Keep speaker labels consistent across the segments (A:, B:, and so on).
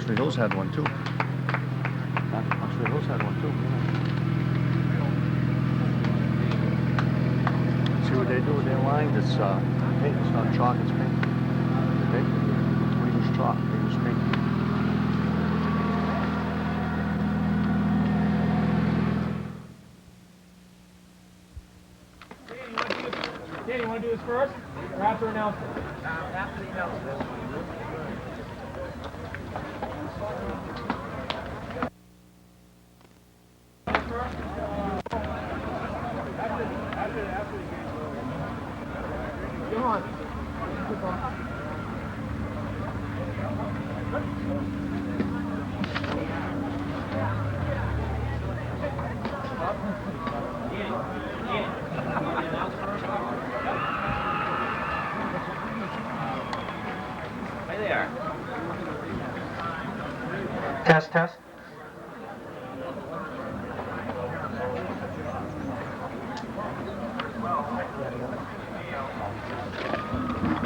A: Oxford Hills had one too. Oxford Hills had one too. Yeah. See what they do with their line? It's paint. It's not chalk. It's paint. Okay. We use chalk. They use paint.
B: Danny, you want to do this first or after announcement?
C: After the announcement.
B: Come on.
C: Right there.
B: Test, test.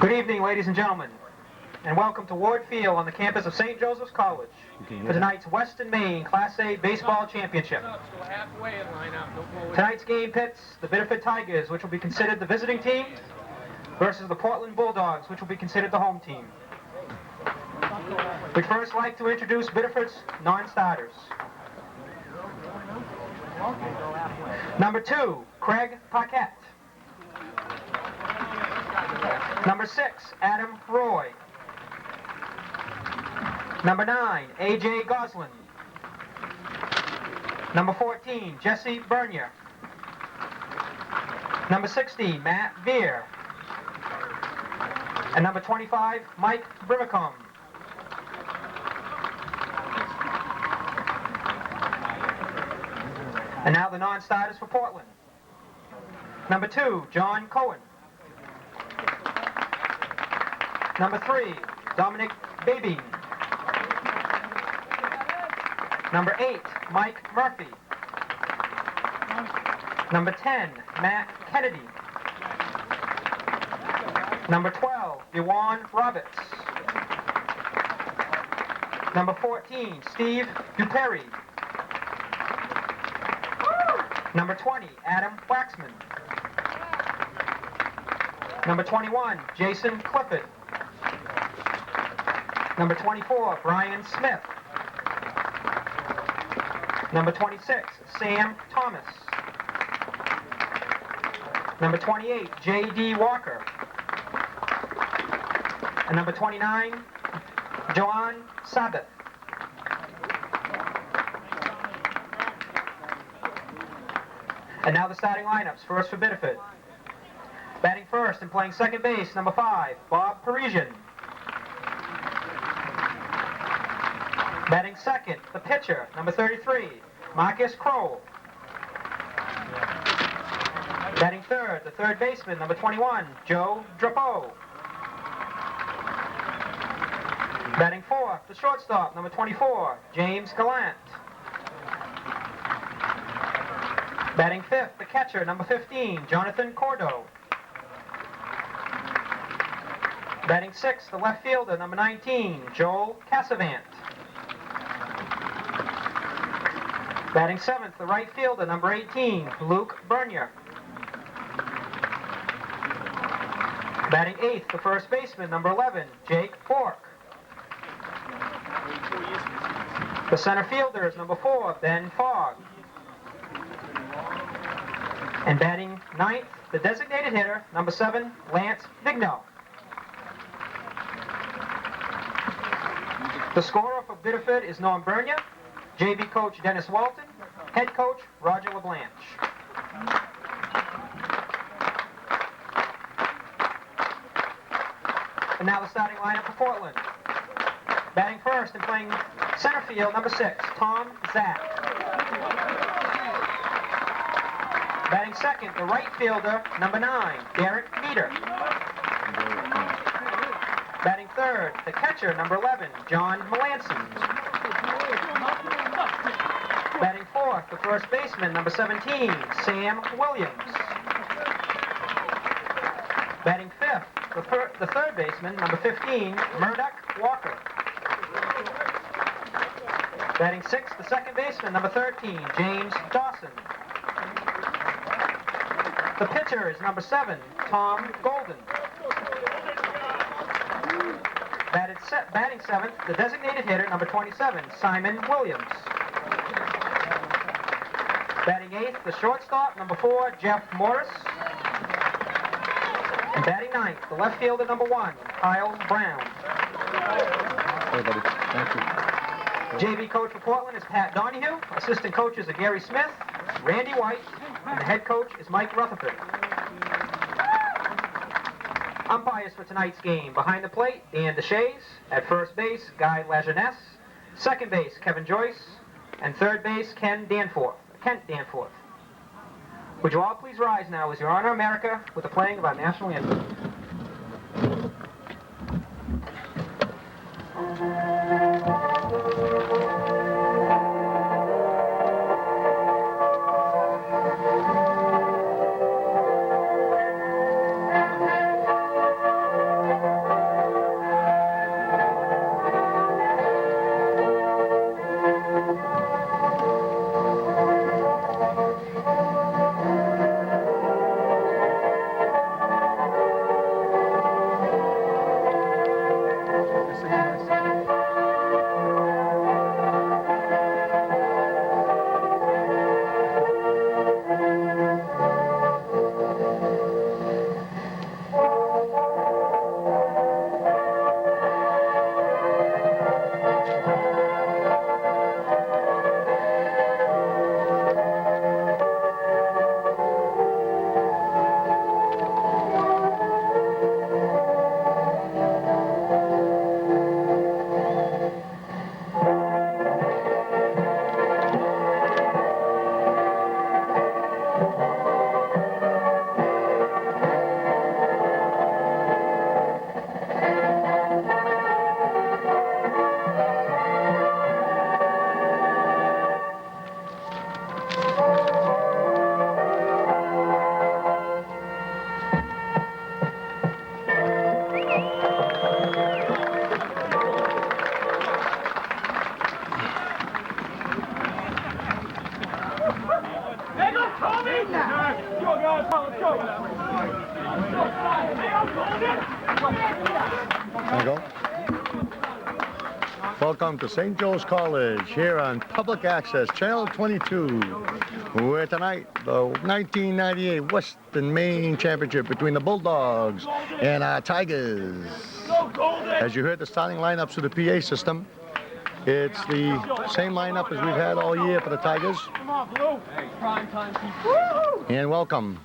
B: Good evening, ladies and gentlemen, and welcome to Ward Field on the campus of St. Joseph's College for tonight's Western Maine Class A Baseball Championship. Tonight's game pits the Biddeford Tigers, which will be considered the visiting team, versus the Portland Bulldogs, which will be considered the home team. We'd first like to introduce Biddeford's non-starters. Number 2, Craig Paquette. Number 6, Adam Roy. Number 9, A.J. Goslin. Number 14, Jesse Bernier. Number 16, Matt Veer. And number 25, Mike Brimacombe. And now the non-starters for Portland. Number 2, John Cohen. Number 3, Dominic Babine. Number 8, Mike Murphy. Number 10, Matt Kennedy. Number 12, Dewan Roberts. Number 14, Steve Duperi. Number 20, Adam Waxman. Number 21, Jason Clifford. Number 24, Brian Smith. Number 26, Sam Thomas. Number 28, J.D. Walker. And number 29, Joanne Sabbath. And now the starting lineups. First for Biddeford. Batting first and playing second base, number 5, Bob Parisian. Batting second, the pitcher, number 33, Marcus Kroll. Batting third, the third baseman, number 21, Joe Drapeau. Batting fourth, the shortstop, number 24, James Gallant. Batting fifth, the catcher, number 15, Jonathan Cordo. Batting sixth, the left fielder, number 19, Joel Cassavant. Batting seventh, the right fielder, number 18, Luke Bernier. Batting eighth, the first baseman, number 11, Jake Bork. The center fielder is number 4, Ben Fogg. And batting ninth, the designated hitter, number 7, Lance Vigneault. The scorer for Biddeford is Norm Bernier, JV coach Dennis Walton, head coach Roger LeBlanche. And now the starting lineup for Portland. Batting first and playing center field, number 6, Tom Zack. Batting second, the right fielder, number 9, Derek Meter. Batting third, the catcher, number 11, John Melanson. Batting fourth, the first baseman, number 17, Sam Williams. Batting fifth, the third baseman, number 15, Murdoch Walker. Batting sixth, the second baseman, number 13, James Dawson. The pitcher is number 7, Tom Golden. Batting seventh, the designated hitter, number 27, Simon Williams. Batting eighth, the shortstop, number 4, Jeff Morris. And batting ninth, the left fielder, number 1, Kyle Brown.
A: Hey, buddy. Thank you.
B: JV coach for Portland is Pat Donahue. Assistant coaches are Gary Smith, Randy White, and the head coach is Mike Rutherford. Umpires for tonight's game: behind the plate, Dan DeShays. At first base, Guy Lajeunesse. Second base, Kevin Joyce. And third base, Kent Danforth. Would you all please rise now as you honor America with the playing of our national anthem.
A: Welcome to St. Joe's College here on Public Access, Channel 22, where tonight the 1998 Western Maine Championship between the Bulldogs and our Tigers. As you heard the starting lineups through the PA system, it's the same lineup as we've had all year for the Tigers. And welcome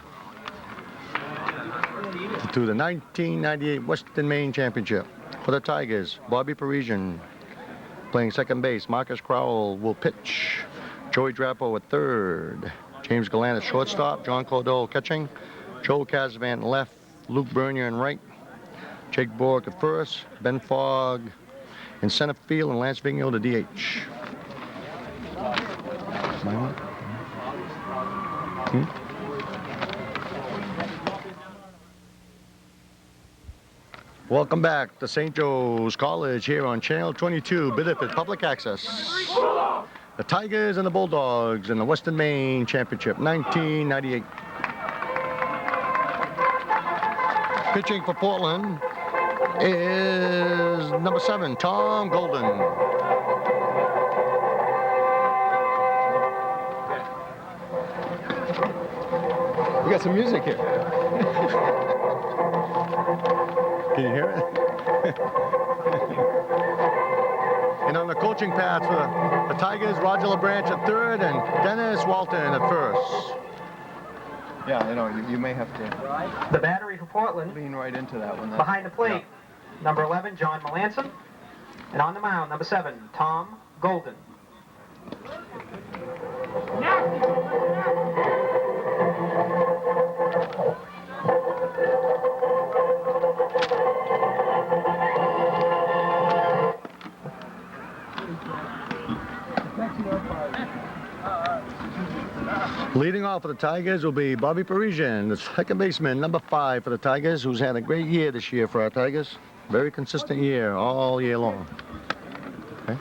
A: to the 1998 Western Maine Championship. For the Tigers, Bobby Parisian playing second base. Marcus Crowell will pitch. Joey Drapo at third. James Gallant at shortstop. John Cordell catching. Joe Casavant left. Luke Bernier in right. Jake Borg at first. Ben Fogg in center field, and Lance Vigneault to DH. Welcome back to St. Joe's College here on Channel 22, Biddeford Public Access. The Tigers and the Bulldogs in the Western Maine Championship, 1998. Pitching for Portland is number 7, Tom Golden.
D: We got some music here.
A: Can you hear it? And on the coaching pads for the Tigers, Roger LeBranch at third and Dennis Walton at first.
D: Yeah, you know, you may have to
B: The battery for Portland.
D: lean right into that one.
B: Behind the plate, number 11, John Melanson. And on the mound, number 7, Tom Golden.
A: Leading off for the Tigers will be Bobby Parisian, the second baseman, number 5 for the Tigers, who's had a great year this year for our Tigers. Very consistent year, all year long. Okay.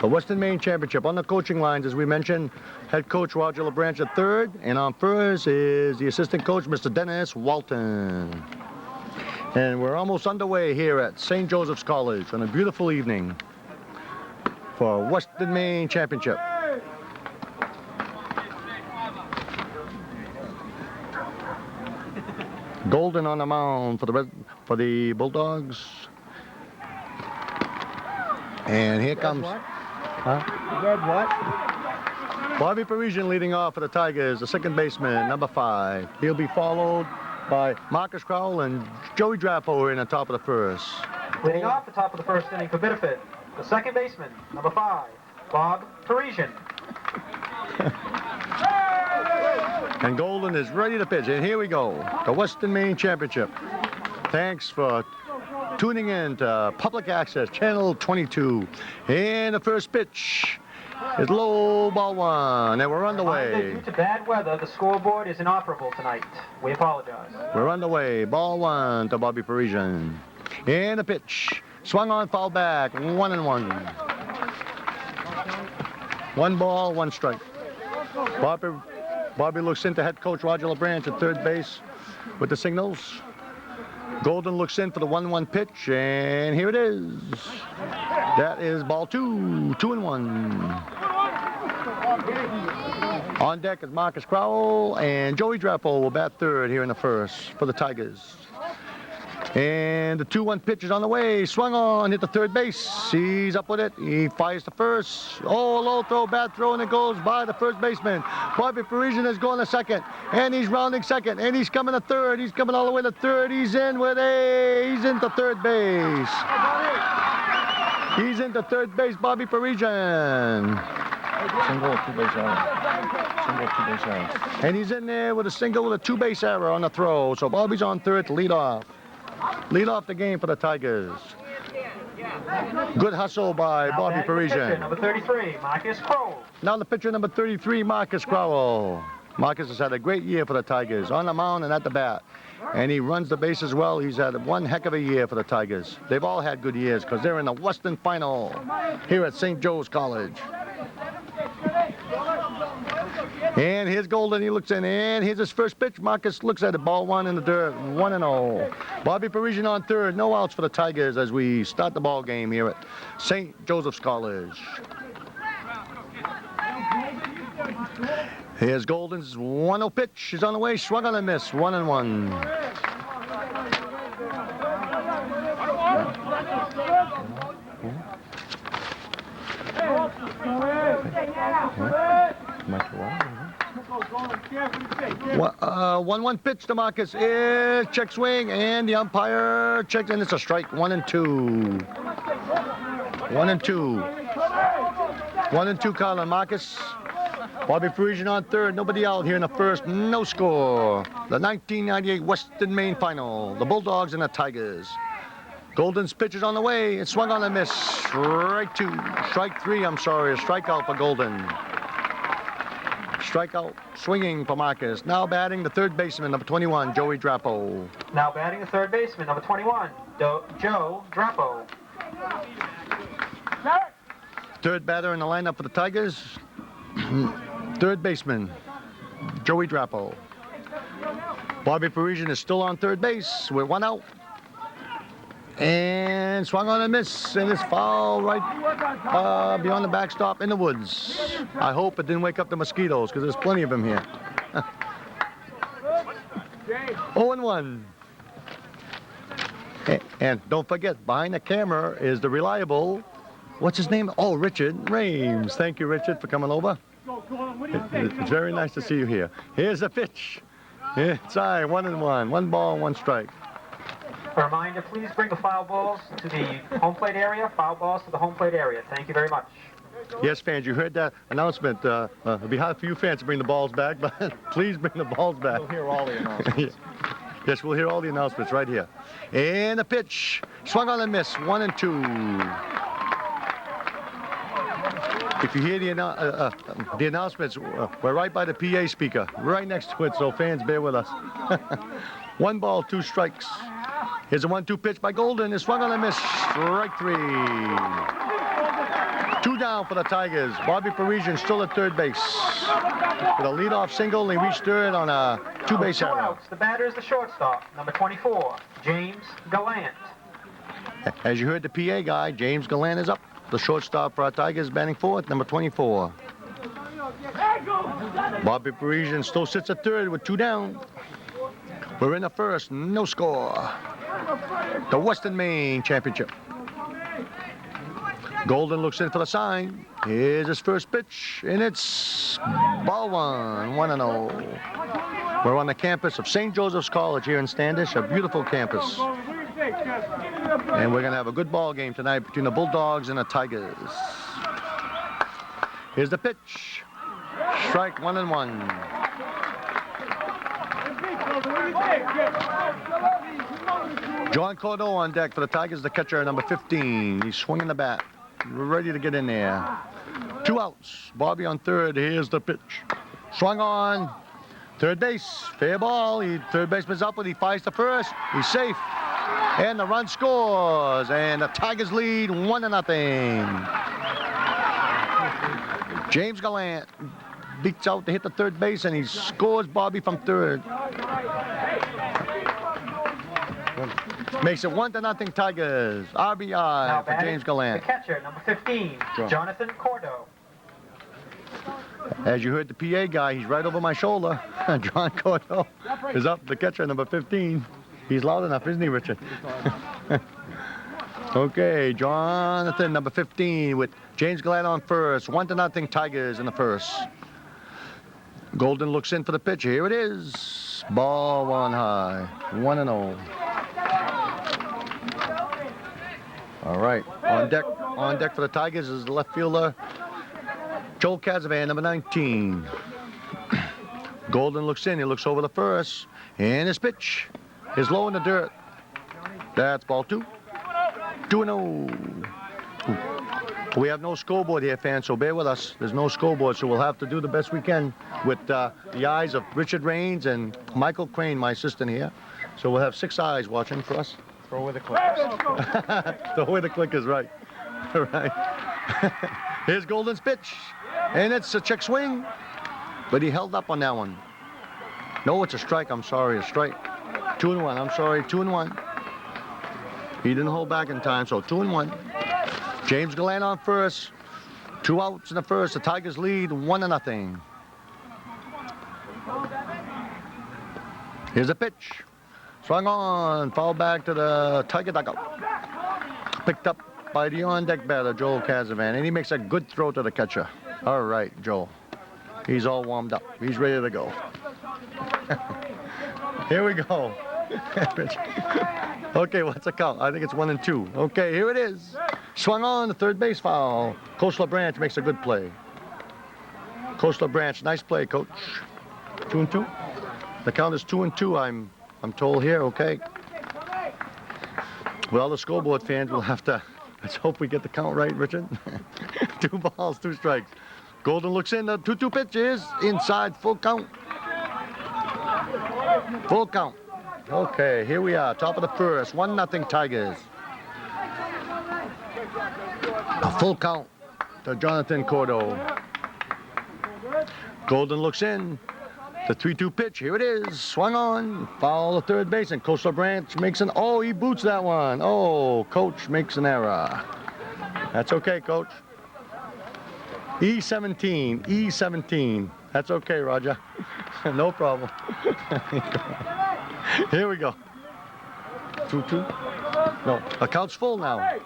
A: The Western Maine Championship. On the coaching lines, as we mentioned, head coach Roger LeBranch at third, and on first is the assistant coach, Mr. Dennis Walton. And we're almost underway here at St. Joseph's College on a beautiful evening for Western Maine Championship. Golden on the mound for the Bulldogs. And here comes... Huh?
D: Red what?
A: Bobby Parisian leading off for the Tigers, the second baseman, number 5. He'll be followed by Marcus Crowell and Joey Drapo in the top of the first.
B: Leading off the top of the first inning for Bitterford, the second baseman, number 5, Bob Parisian.
A: And Golden is ready to pitch. And here we go, the Western Maine Championship. Thanks for tuning in to Public Access, Channel 22. And the first pitch is low, ball 1, and we're underway.
B: Due to bad weather, the scoreboard is inoperable tonight. We apologize.
A: We're underway. Ball 1 to Bobby Parisian. And the pitch. Swung on, foul back. 1-1. 1 ball, 1 strike. Bobby looks into head coach Roger LeBranch at third base with the signals. Golden looks in for the 1-1 pitch, and here it is. That is ball 2, 2-1. On deck is Marcus Crowell, and Joey Drapo will bat third here in the first for the Tigers. And the 2-1 pitch is on the way. Swung on, hit the third base. He's up with it. He fires to first. Oh, a low throw, bad throw, and it goes by the first baseman. Bobby Parisian is going to second, and he's rounding second, and he's coming to third. He's coming all the way to third. He's in with he's into third base. He's into third base, Bobby Parisian.
D: Single, 2-base error. Single, 2-base error.
A: And he's in there with a single with a 2-base error on the throw. So Bobby's on third to lead off. Lead off the game for the Tigers. Good hustle by
B: Now
A: Bobby
B: batting the pitcher,
A: Parisian.
B: number 33, Marcus Crowell.
A: Now the pitcher number 33, Marcus Crowell. Marcus has had a great year for the Tigers, on the mound and at the bat. And he runs the bases well. He's had one heck of a year for the Tigers. They've all had good years because they're in the Western Final here at St. Joe's College. And here's Golden, he looks in, and here's his first pitch. Marcus looks at it, ball 1 in the dirt, 1-0. Bobby Parisian on third, no outs for the Tigers as we start the ball game here at St. Joseph's College. Here's Golden's 1-0 pitch, he's on the way, swung on and miss, 1-1. Well, 1-1 pitch to Marcus is check swing, and the umpire checks, and it's a strike. 1-2. 1-2. 1-2 count on Marcus. Bobby Parisian on third. Nobody out here in the first. No score. The 1998 Western Maine Final. The Bulldogs and the Tigers. Golden's pitch is on the way. It swung on and missed. Strike 2. Strike 3, I'm sorry. A strikeout for Golden. Strikeout swinging for Marcus. Now batting the third baseman, number 21, Joey Drapo.
B: Now batting the third baseman, number 21, Joe Drapo.
A: Third batter in the lineup for the Tigers. Third baseman, Joey Drapo. Bobby Parisian is still on third base with 1 out. And swung on a miss, and it's foul right beyond the backstop in the woods. I hope it didn't wake up the mosquitoes, because there's plenty of them here. 0-1. And don't forget, behind the camera is the reliable, what's his name? Oh, Richard Rames. Thank you, Richard, for coming over. It's very nice to see you here. Here's the pitch. It's 1-1. 1 ball, 1 strike.
B: A reminder, please bring the foul balls to the home plate area. Foul balls to the home plate area. Thank you very much.
A: Yes, fans, you heard that announcement. It'll be hard for you fans to bring the balls back, but please bring the balls back.
D: We'll hear all the announcements.
A: Yes, we'll hear all the announcements right here. And the pitch. Swung on and missed. 1-2. If you hear the announcements, we're right by the PA speaker, right next to it, so fans, bear with us. 1 ball, 2 strikes. Here's a 1-2 pitch by Golden. It's swung on and missed. Strike 3. Two down for the Tigers. Bobby Parisian still at third base. With a leadoff single, he reached third on a two-base
B: Two
A: error.
B: outs. The batter is the shortstop, number 24, James Gallant.
A: As you heard the PA guy, James Gallant is up. The shortstop for our Tigers batting fourth, number 24. Bobby Parisian still sits at third with two down. We're in the first, no score. The Western Maine Championship. Golden looks in for the sign. Here's his first pitch, and it's ball one, 1-0. We're on the campus of St. Joseph's College here in Standish, a beautiful campus. And we're going to have a good ball game tonight between the Bulldogs and the Tigers. Here's the pitch. Strike 1-1. John Cordeau on deck for the Tigers, the catcher, number 15. He's swinging the bat, ready to get in there. Two outs. Bobby on third. Here's the pitch. Swung on. Third base. Fair ball. Third baseman's up, but he fires to first. He's safe. And the run scores. And the Tigers lead 1-0. James Gallant beats out to hit the third base, and he scores Bobby from third. Makes it 1-0 Tigers. RBI
B: Now
A: for James Gallant.
B: the catcher, number 15, Jonathan Cordo.
A: As you heard the PA guy, he's right over my shoulder. John Cordo is up, the catcher, number 15. He's loud enough, isn't he, Richard? Okay, Jonathan, number 15, with James Gallant on first. 1-0 Tigers in the first. Golden looks in for the pitch. Here it is. Ball one high. 1-0. All right, on deck for the Tigers is the left fielder, Joel Cazavan, number 19. Golden looks in, he looks over the first, and his pitch is low in the dirt. That's ball two. 2-0. We have no scoreboard here, fans, so bear with us. There's no scoreboard, so we'll have to do the best we can with the eyes of Richard Raines and Michael Crane, my assistant here. So we'll have 6 eyes watching for us.
D: Throw away the clickers.
A: Throw away the clickers, right. Right. Here's Golden's pitch. And it's a check swing. But he held up on that one. No, it's a strike. I'm sorry, a strike. 2-1. I'm sorry, 2-1. He didn't hold back in time, so 2-1. James Gallant on first. 2 outs in the first. The Tigers lead 1-0. Here's a pitch. Swung on, foul back to the Tiger dugout. Picked up by the on-deck batter, Joel Cazavan, and he makes a good throw to the catcher. All right, Joel. He's all warmed up. He's ready to go. Here we go. Okay, what's the count? I think it's 1-2. Okay, here it is. Swung on, the third base foul. Coach LeBranch makes a good play. Coach LeBranch, nice play, Coach. 2-2. The count is 2-2. I'm told here, okay. With all the scoreboard fans, we'll have to, let's hope we get the count right, Richard. 2 balls, 2 strikes. Golden looks in, the 2-2 pitch is inside, full count. Full count. Okay, here we are, top of the first, 1-0 Tigers. A full count to Jonathan Cordo. Golden looks in. The 3-2 pitch, here it is, swung on, foul to third base, and Coach LeBranch makes an, oh, he boots that one. Oh, Coach makes an error. That's okay, Coach. E17. That's okay, Roger. No problem. Here we go. 2-2. No, the count's full now.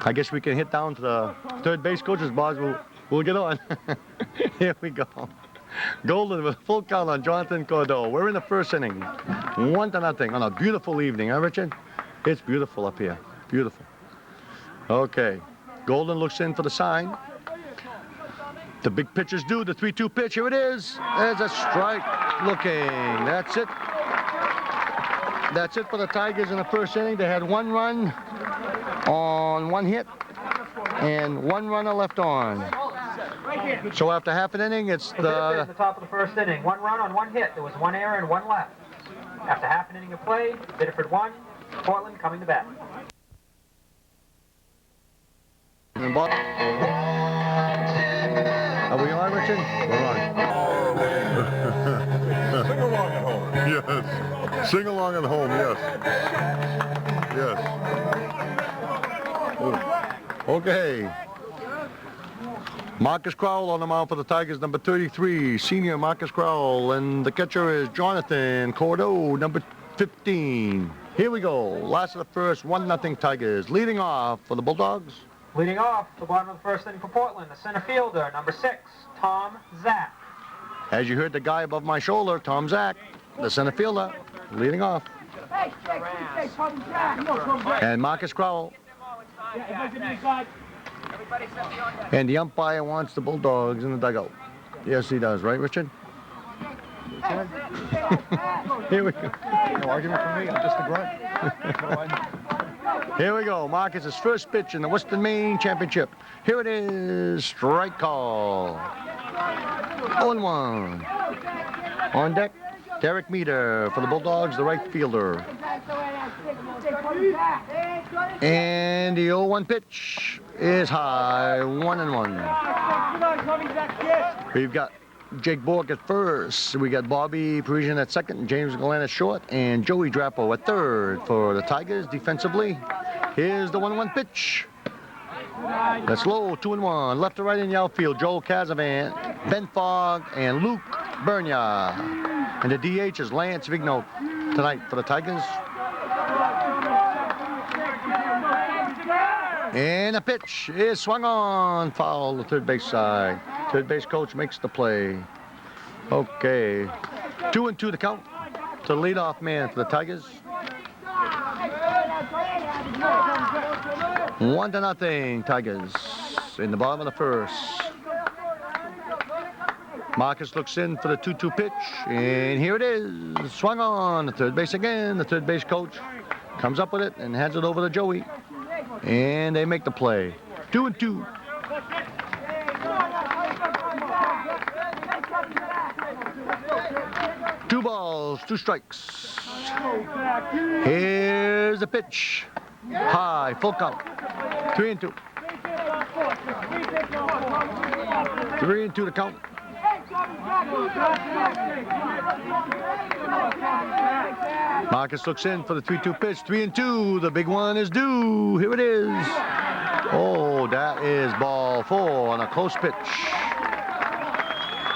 A: I guess we can hit down to the third base coach's box. We'll get on. Here we go. Golden with full count on Jonathan Cordo. We're in the first inning. 1-0 on a beautiful evening, huh, Richard? It's beautiful up here. Beautiful. Okay. Golden looks in for the sign. The big pitchers do. The 3-2 pitch. Here it is. There's a strike looking. That's it. That's it for the Tigers in the first inning. They had 1 run on 1 hit and 1 runner left on. So after half an inning, it's
B: the top of the first inning. 1 run on 1 hit. There was 1 error and 1 left. After half an inning of play, Biddeford 1, Portland coming to bat.
A: And are we on, Richard? We're on.
E: Sing along at home. Yes. Sing along at home, yes. Yes.
A: Okay. Marcus Crowell on the mound for the Tigers, number 33, senior Marcus Crowell. And the catcher is Jonathan Cordeau, number 15. Here we go. Last of the first, 1-0 Tigers. Leading off for the Bulldogs.
B: Leading off the bottom of the first inning for Portland, the center fielder, number 6, Tom Zack.
A: As you heard the guy above my shoulder, Tom Zack, the center fielder, leading off. And Marcus Crowell. And the umpire wants the Bulldogs in the dugout. Yes, he does. Right, Richard? Here we go.
D: No argument from me. I'm just a grunt.
A: Here we go. Marcus' first pitch in the Western Maine Championship. Here it is. Strike call. 0-1. On deck, Derek Meter for the Bulldogs, the right fielder. And the 0-1 pitch is high, 1-1. We've got Jake Bork at first. We got Bobby Parisian at second, James Gallant at short, and Joey Drapo at third for the Tigers defensively. Here's the 1-1 pitch. That's low, 2-1. Left to right in the outfield, Joel Casavan, Ben Fogg, and Luke Bernia. And the DH is Lance Vigno tonight for the Tigers. And a pitch is swung on, foul the third base side. Third base coach makes the play. Okay, 2-2 the count to the leadoff man for the Tigers. 1-0 Tigers in the bottom of the first. Marcus looks in for the 2-2 pitch, and here it is. Swung on the third base again. The third base coach comes up with it and hands it over to Joey. And they make the play. 2-2. Two balls, 2 strikes. Here's the pitch. High, full count. 3-2. 3-2 to count. Marcus looks in for the 3-2 pitch. 3-2. The big one is due. Here it is. Oh, that is ball 4 on a close pitch.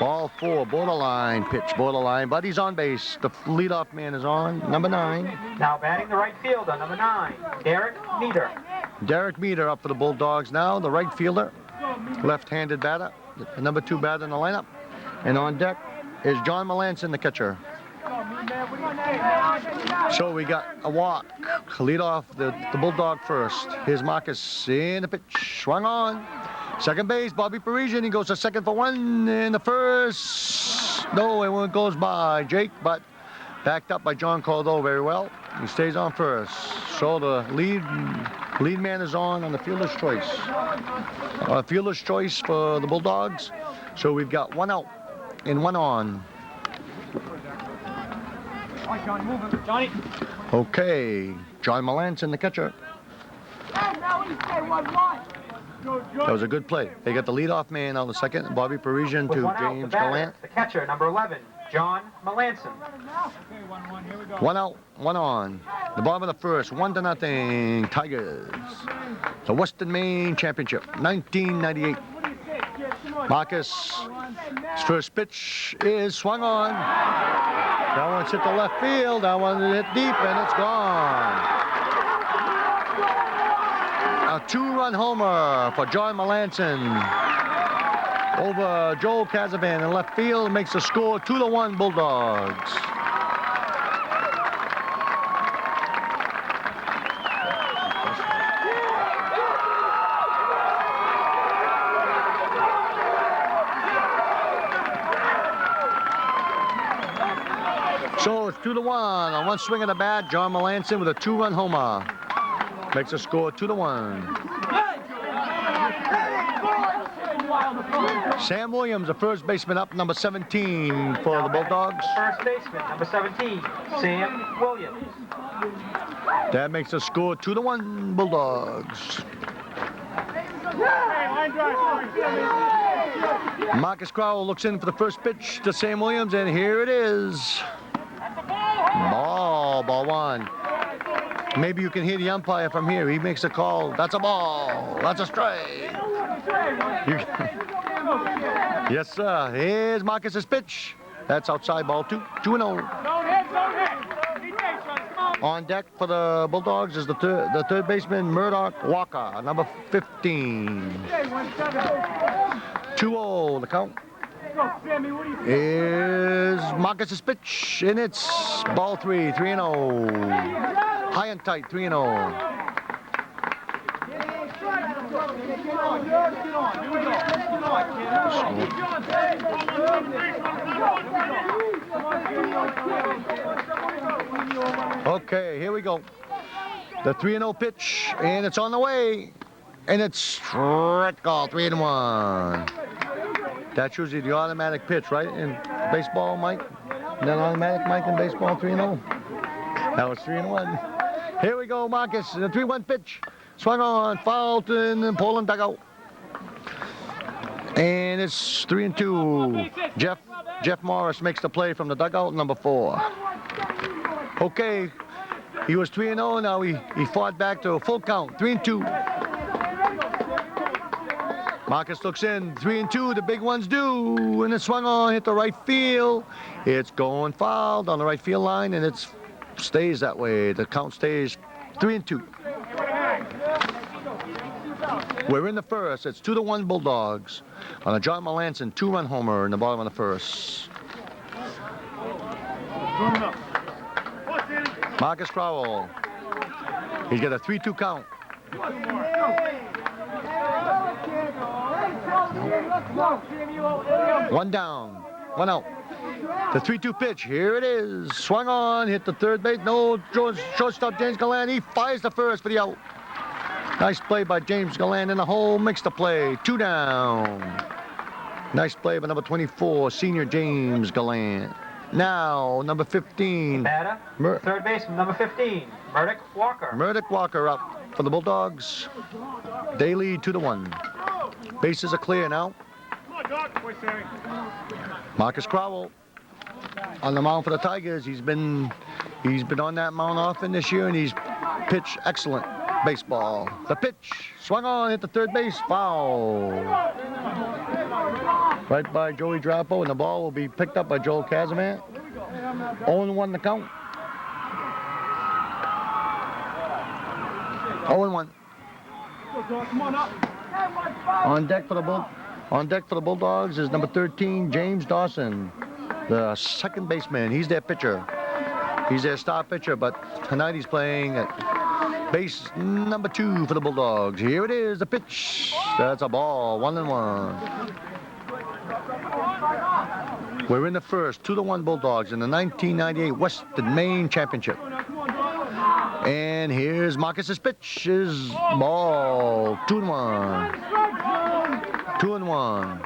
A: Ball 4, borderline pitch, borderline. But he's on base. The leadoff man is on. Number 9.
B: Now batting the right fielder, number 9, Derek Meter.
A: Derek Meter up for the Bulldogs now. The right fielder. Left-handed batter. The number 2 batter in the lineup. And on deck is John Melanson, the catcher. So we got a walk. Lead off the Bulldog first. Here's Marcus in the pitch. Swung on. Second base, Bobby Parisian. He goes to second for 1 in the first. No, it one goes by Jake, but backed up by John Cordeau very well. He stays on first. So the lead man is on the fielder's choice. Fielder's choice for the Bulldogs. So we've got 1 out and 1 on.
B: Johnny.
A: Okay, John Melanson, the catcher. That was a good play. They got the leadoff man on the second, Bobby Parisian
B: With
A: to
B: 1 out,
A: James
B: the batter,
A: Gallant.
B: the catcher, number 11, John Melanson.
A: 1 out, 1 on. The bottom of the first, 1-0 Tigers. The Western Maine Championship, 1998. Marcus' first pitch is swung on. That one's hit the left field. That one hit deep, and it's gone. A 2-run homer for John Melanson over Joel Casavan in left field. Makes the score 2-1 Bulldogs. So it's 2-1 on one swing of the bat. John Melanson with a 2-run homer. Makes the score 2-1. Sam Williams, the first baseman up, number 17 for the Bulldogs.
B: First baseman, number 17, Sam Williams.
A: That makes the score 2-1 Bulldogs. Marcus Crowell looks in for the first pitch to Sam Williams, and here it is. Ball one. Maybe you can hear the umpire from here. He makes a call. That's a ball. That's a strike. Yes, sir. Here's Marcus's pitch. That's outside ball 2-0. On deck for the Bulldogs is the third baseman, Murdoch Walker, number 15. 2-0 the count. Is Marcus's pitch, and it's ball 3-0. High and tight, 3-0. Okay, here we go. The 3-0 pitch, and it's on the way. And it's strike call, 3-1. That's usually the automatic pitch, right? In baseball, Mike? Isn't that automatic, Mike, in baseball, 3-0? That was 3-1. Here we go, Marcus. The 3-1 pitch. Swung on, fouled in the Poland dugout. And it's 3-2. Jeff Morris makes the play from the dugout, number 4. Okay, he was 3-0. Now he fought back to a full count, 3-2. Marcus looks in, 3-2. The big ones do, and it swung on, hit the right field. It's going fouled on the right field line, and it stays that way. The count stays 3-2. We're in the first. It's 2-1 Bulldogs on a John Melanson 2-run homer in the bottom of the first. Marcus Crowell. He's got a 3-2 count. One down, one out. The 3-2 pitch, here it is. Swung on, hit the third base. No, shortstop James Gallant. He fires the first for the out. Nice play by James Gallant in the hole. Makes the play, 2 down. Nice play by number 24, senior James Gallant. Now, number 15.
B: Batter, third baseman, number 15, Murdoch Walker.
A: Murdoch Walker up for the Bulldogs. They lead 2-1. Bases are clear now. Marcus Crowell on the mound for the Tigers. He's been on that mound often this year, and he's pitched excellent baseball. The pitch swung on, hit the third base, foul. Right by Joey Drapo, and the ball will be picked up by Joel Casamant. 0-1 the count. 0-1. On deck for the Bulldogs is number 13, James Dawson, the second baseman. He's their pitcher. He's their star pitcher, but tonight he's playing at base number 2 for the Bulldogs. Here it is, the pitch. That's a ball, 1-1. We're in the first, 2-1 Bulldogs in the 1998 Western Maine Championship. And here's Marcus's pitch, is ball, 2-1. 2-1.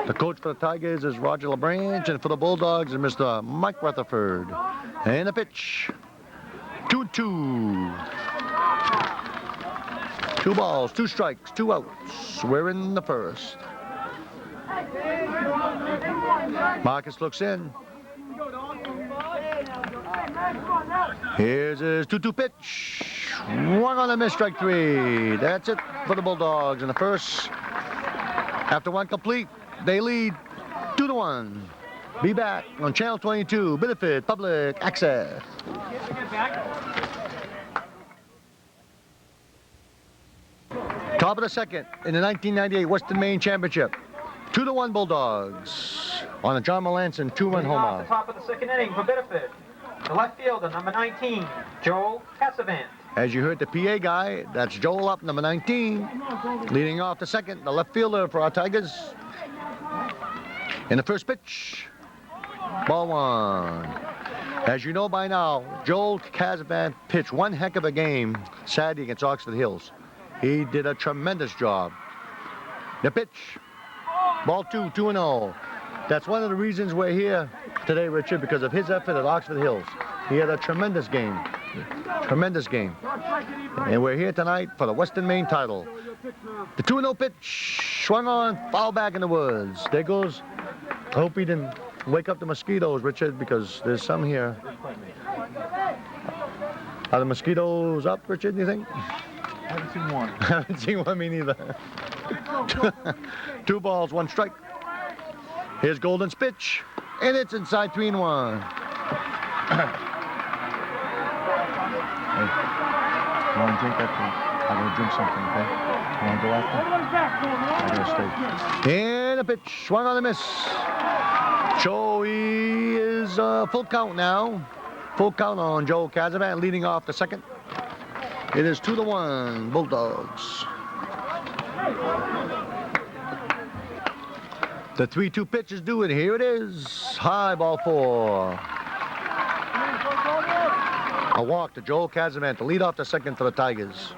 A: The coach for the Tigers is Roger LeBranch, and for the Bulldogs is Mr. Mike Rutherford. And the pitch, 2-2. 2 balls, 2 strikes, 2 outs. We're in the first. Marcus looks in. Here's his 2-2 pitch. Swung on a miss, strike 3. That's it for the Bulldogs in the first. After 1 complete, they lead 2-1. Be back on Channel 22, Benefit Public Access. Top of the second in the 1998 Western Maine Championship. 2-1 Bulldogs on a John Melanson 2-run
B: Off
A: homer.
B: the top of the second inning for Biddeford, the left fielder, number 19, Joel Cassavant.
A: As you heard the PA guy, that's Joel up, number 19. Leading off the second, the left fielder for our Tigers. In the first pitch, ball 1. As you know by now, Joel Cassavant pitched one heck of a game Saturday against Oxford Hills. He did a tremendous job. The pitch, ball 2, 2-0. That's one of the reasons we're here today, Richard, because of his effort at Oxford Hills. He had a tremendous game. Tremendous game. And we're here tonight for the Western Maine title. The 2-0 pitch, swung on, foul back in the woods. There goes. I hope he didn't wake up the mosquitoes, Richard, because there's some here. Are the mosquitoes up, Richard, do you think?
D: I haven't seen one.
A: I haven't seen one, me neither. 2 balls, 1 strike. Here's Golden's pitch, and it's inside 3-1.
D: Hey, you want to drink that thing? I'm going to drink something, okay? You want to go after? I got to stay.
A: And a pitch, swung on a miss. Joey is full count now. Full count on Joe Casavan, leading off the second. It is 2-1, Bulldogs. The 3-2 pitch is due, and here it is. High, ball 4. A walk to Joel Casavan to lead off the second for the Tigers.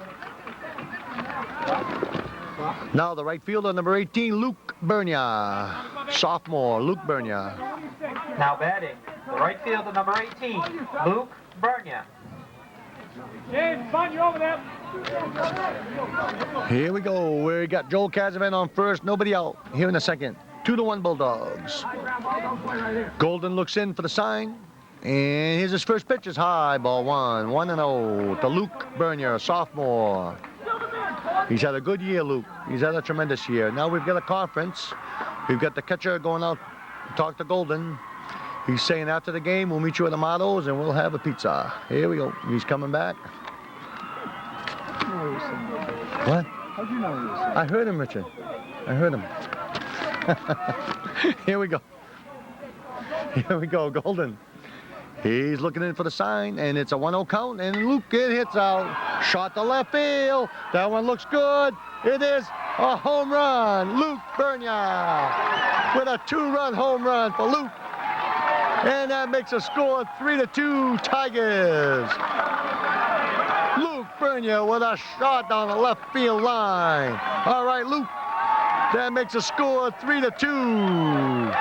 A: Now the right fielder, number 18, Luke Bernia. Sophomore, Luke Bernia.
B: Now batting, the right fielder, number 18, Luke Bernia.
F: James, Bun, you over there?
A: Here we go. We got Joel Casavan on first, nobody out. Here in the second. 2-1 Bulldogs. Golden looks in for the sign. And here's his first pitch. Is high, ball 1. 1-0 to Luke Bernier, sophomore. He's had a good year, Luke. He's had a tremendous year. Now we've got a conference. We've got the catcher going out to talk to Golden. He's saying after the game, we'll meet you at the Mottos and we'll have a pizza. Here we go. He's coming back. What?
D: How'd you know this?
A: I heard him, Richard. I heard him. Here we go. Here we go, Golden. He's looking in for the sign, and it's a 1-0 count, and Luke, it hits out. Shot to left field. That one looks good. It is a home run. Luke Bernia with a 2-run home run for Luke. And that makes a score 3-2 Tigers. Luke Bernia with a shot down the left field line. All right, Luke. That makes a score 3-2.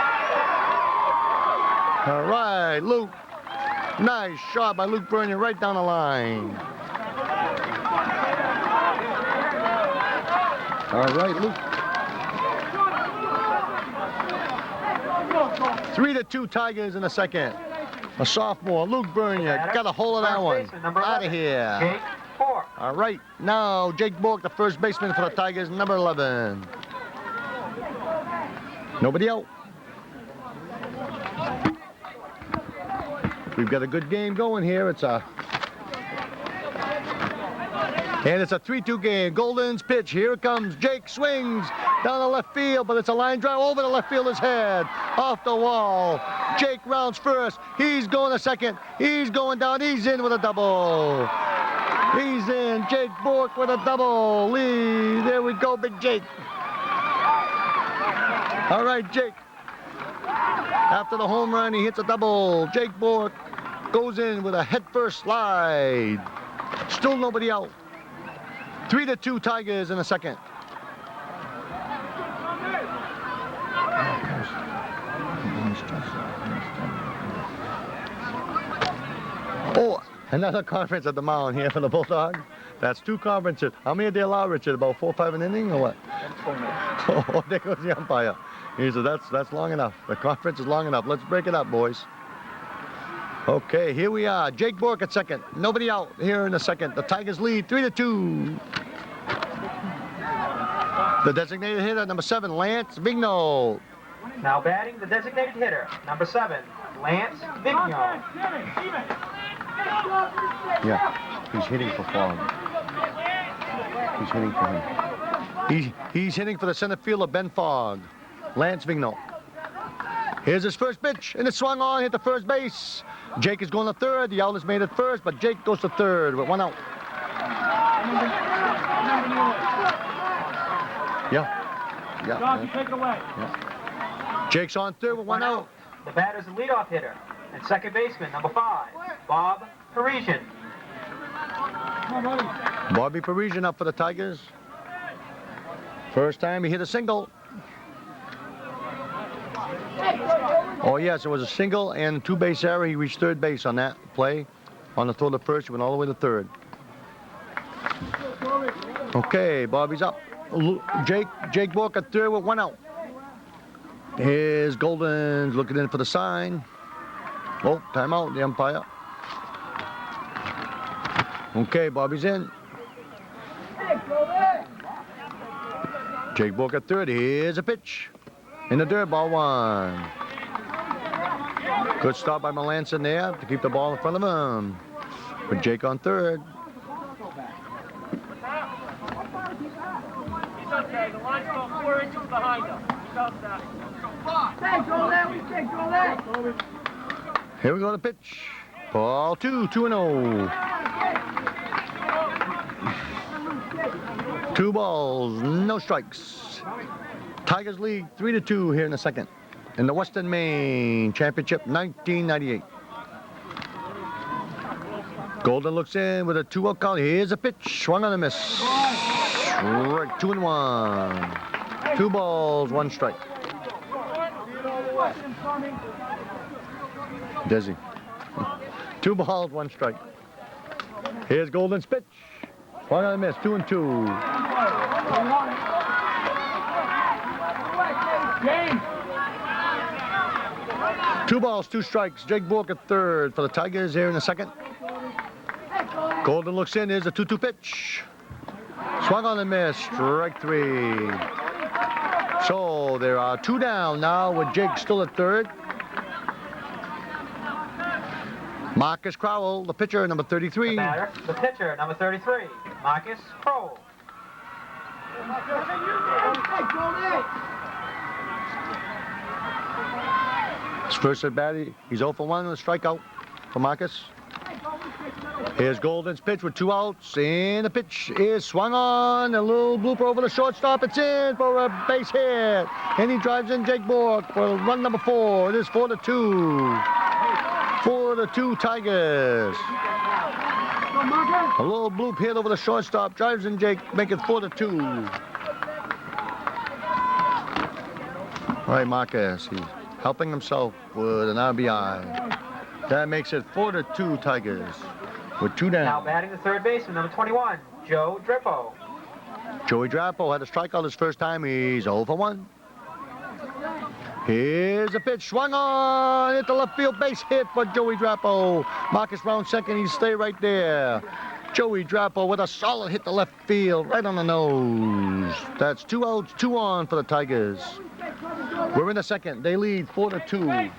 A: All right, Luke. Nice shot by Luke Bernia right down the line. All right, Luke. 3-2 Tigers in the second. A sophomore, Luke Bernia, got a hold of that one. Out of here.
B: Jake Bork.
A: All right, now Jake Bork, the first baseman for the Tigers, number 11. Nobody out. We've got a good game going here. It's a 3-2 game. Golden's pitch. Here it comes. Jake swings down the left field, but it's a line drive over the left fielder's head. Off the wall. Jake rounds first. He's going to second. He's going down. He's in with a double. He's in. Jake Bork with a double. Lee. There we go, Big Jake. All right, Jake. After the home run, he hits a double. Jake Bork goes in with a headfirst slide. Still nobody out. 3-2 Tigers in the second. Oh, another conference at the mound here for the Bulldogs. That's 2 conferences. How many did they allow, Richard? About 4 or 5 an inning or what? Oh, there goes the umpire. He said, that's long enough. The conference is long enough. Let's break it up, boys. Okay, here we are. Jake Bork at second. Nobody out here in the second. The Tigers lead 3-2. The designated hitter, number 7, Lance Vigno.
B: Now batting, the designated hitter, number 7, Lance Vigno.
A: Yeah, he's hitting for Fogg. He's hitting for him. He's hitting for the center fielder, Ben Fogg. Lance Vigno. Here's his first pitch, and it swung on, hit the first base. Jake is going to third. The out is made at first, but Jake goes to third with 1 out. Yeah.
F: Take it away.
A: Yeah. Jake's on third with 1 out.
B: The batter's the leadoff hitter and second baseman, number 5, Bob Parisian.
A: Bobby Parisian up for the Tigers. First time he hit a single. Oh, yes, it was a single and 2-base error. He reached third base on that play. On the throw to first, he went all the way to third. Okay, Bobby's up. Jake Bourque at third with 1 out. Here's Golden's looking in for the sign. Oh, timeout, the umpire. Okay, Bobby's in. Jake Bourque at third. Here's a pitch. In the dirt, ball 1. Good start by Melanson there to keep the ball in front of him. With Jake on third.
F: He's okay. The line's about 4 inches behind him. Stop that.
A: Here we go to pitch. Ball 2, 2-0. 2 balls, no strikes. Tigers lead 3-2 here in the second. In the Western Maine Championship 1998. Golden looks in with a 2-0 count. Here's a pitch. Swung on a miss. Strike 2-1. 2 balls, 1 strike. Dizzy. 2 balls, 1 strike. Here's Golden's pitch. Swung on a miss. 2-2.
F: James.
A: 2 balls, 2 strikes. Jake Bourque at third for the Tigers here in the second. Golden looks in. Here's a 2-2 pitch. Swung on and missed. Strike 3. So there are 2 down now with Jake still at third. Marcus Crowell, the pitcher, number 33.
B: The batter, the pitcher, number 33, Marcus Crowell.
A: His first at bat, he's 0 for 1 with a strikeout for Marcus. Here's Golden's pitch with 2 outs, and the pitch is swung on. A little blooper over the shortstop. It's in for a base hit, and he drives in Jake Bourque for run number 4. It is 4-2. 4-2 Tigers. A little bloop hit over the shortstop, drives in Jake, make it 4-2. All right, Marcus, he's helping himself with an RBI. That makes it 4-2 Tigers with 2 down.
B: Now batting the third baseman, number 21, Joe Drippo.
A: Joey Drapo had a strikeout his first time. He's 0 for 1. Here's a pitch, swung on, hit the left field base hit for Joey Drapo. Marcus round second, he stay right there. Joey Drapo with a solid hit to left field, right on the nose. That's 2 outs, 2 on for the Tigers. We're in the second. They lead 4-2.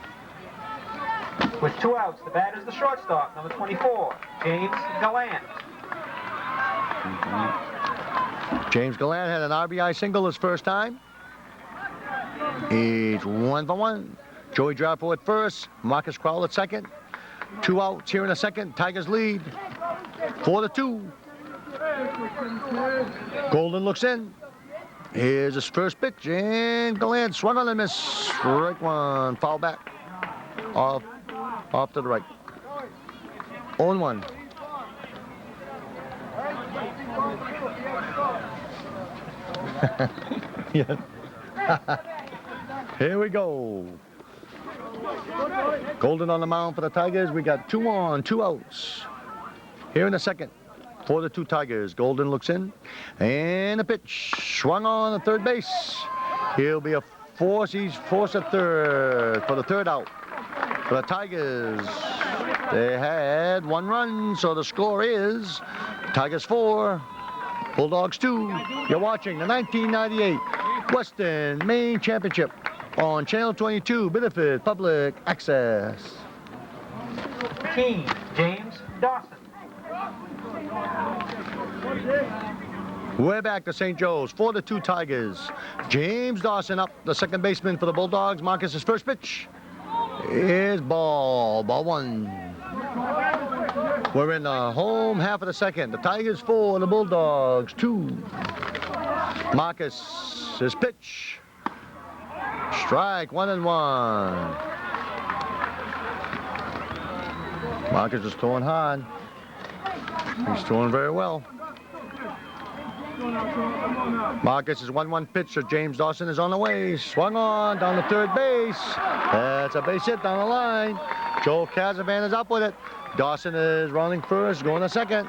B: With 2 outs, the batter is the shortstop, number 24, James Gallant.
A: James Gallant had an RBI single his first time. He's 1 for 1. Joey Drapo at first, Marcus Crowell at second. 2 outs here in the second. Tigers lead 4-2. Golden looks in. Here's his first pitch, and Gallant swung on and missed. Strike 1, foul back. Off to the right. 0-1. Yeah. Here we go. Golden on the mound for the Tigers. We got 2 on, 2 outs. Here in the second. 4-2 Tigers. Golden looks in. And a pitch. Swung on the third base. He'll be a force. He's forced at third for the third out. For the Tigers, they had 1 run, so the score is Tigers 4, Bulldogs 2. You're watching the 1998 Western Maine Championship on Channel 22, Benefit Public Access.
B: Team, James Dawson.
A: We're back to St. Joe's, 4-2 Tigers. James Dawson up, the second baseman for the Bulldogs. Marcus's first pitch is ball 1. We're in the home half of the second. The Tigers 4, the Bulldogs 2. Marcus's pitch. Strike 1-1. Marcus is throwing hard. He's throwing very well. Marcus is 1-1 pitch, so James Dawson is on the way. Swung on down the third base. That's a base hit down the line. Joel Casavan is up with it. Dawson is running first, going to second.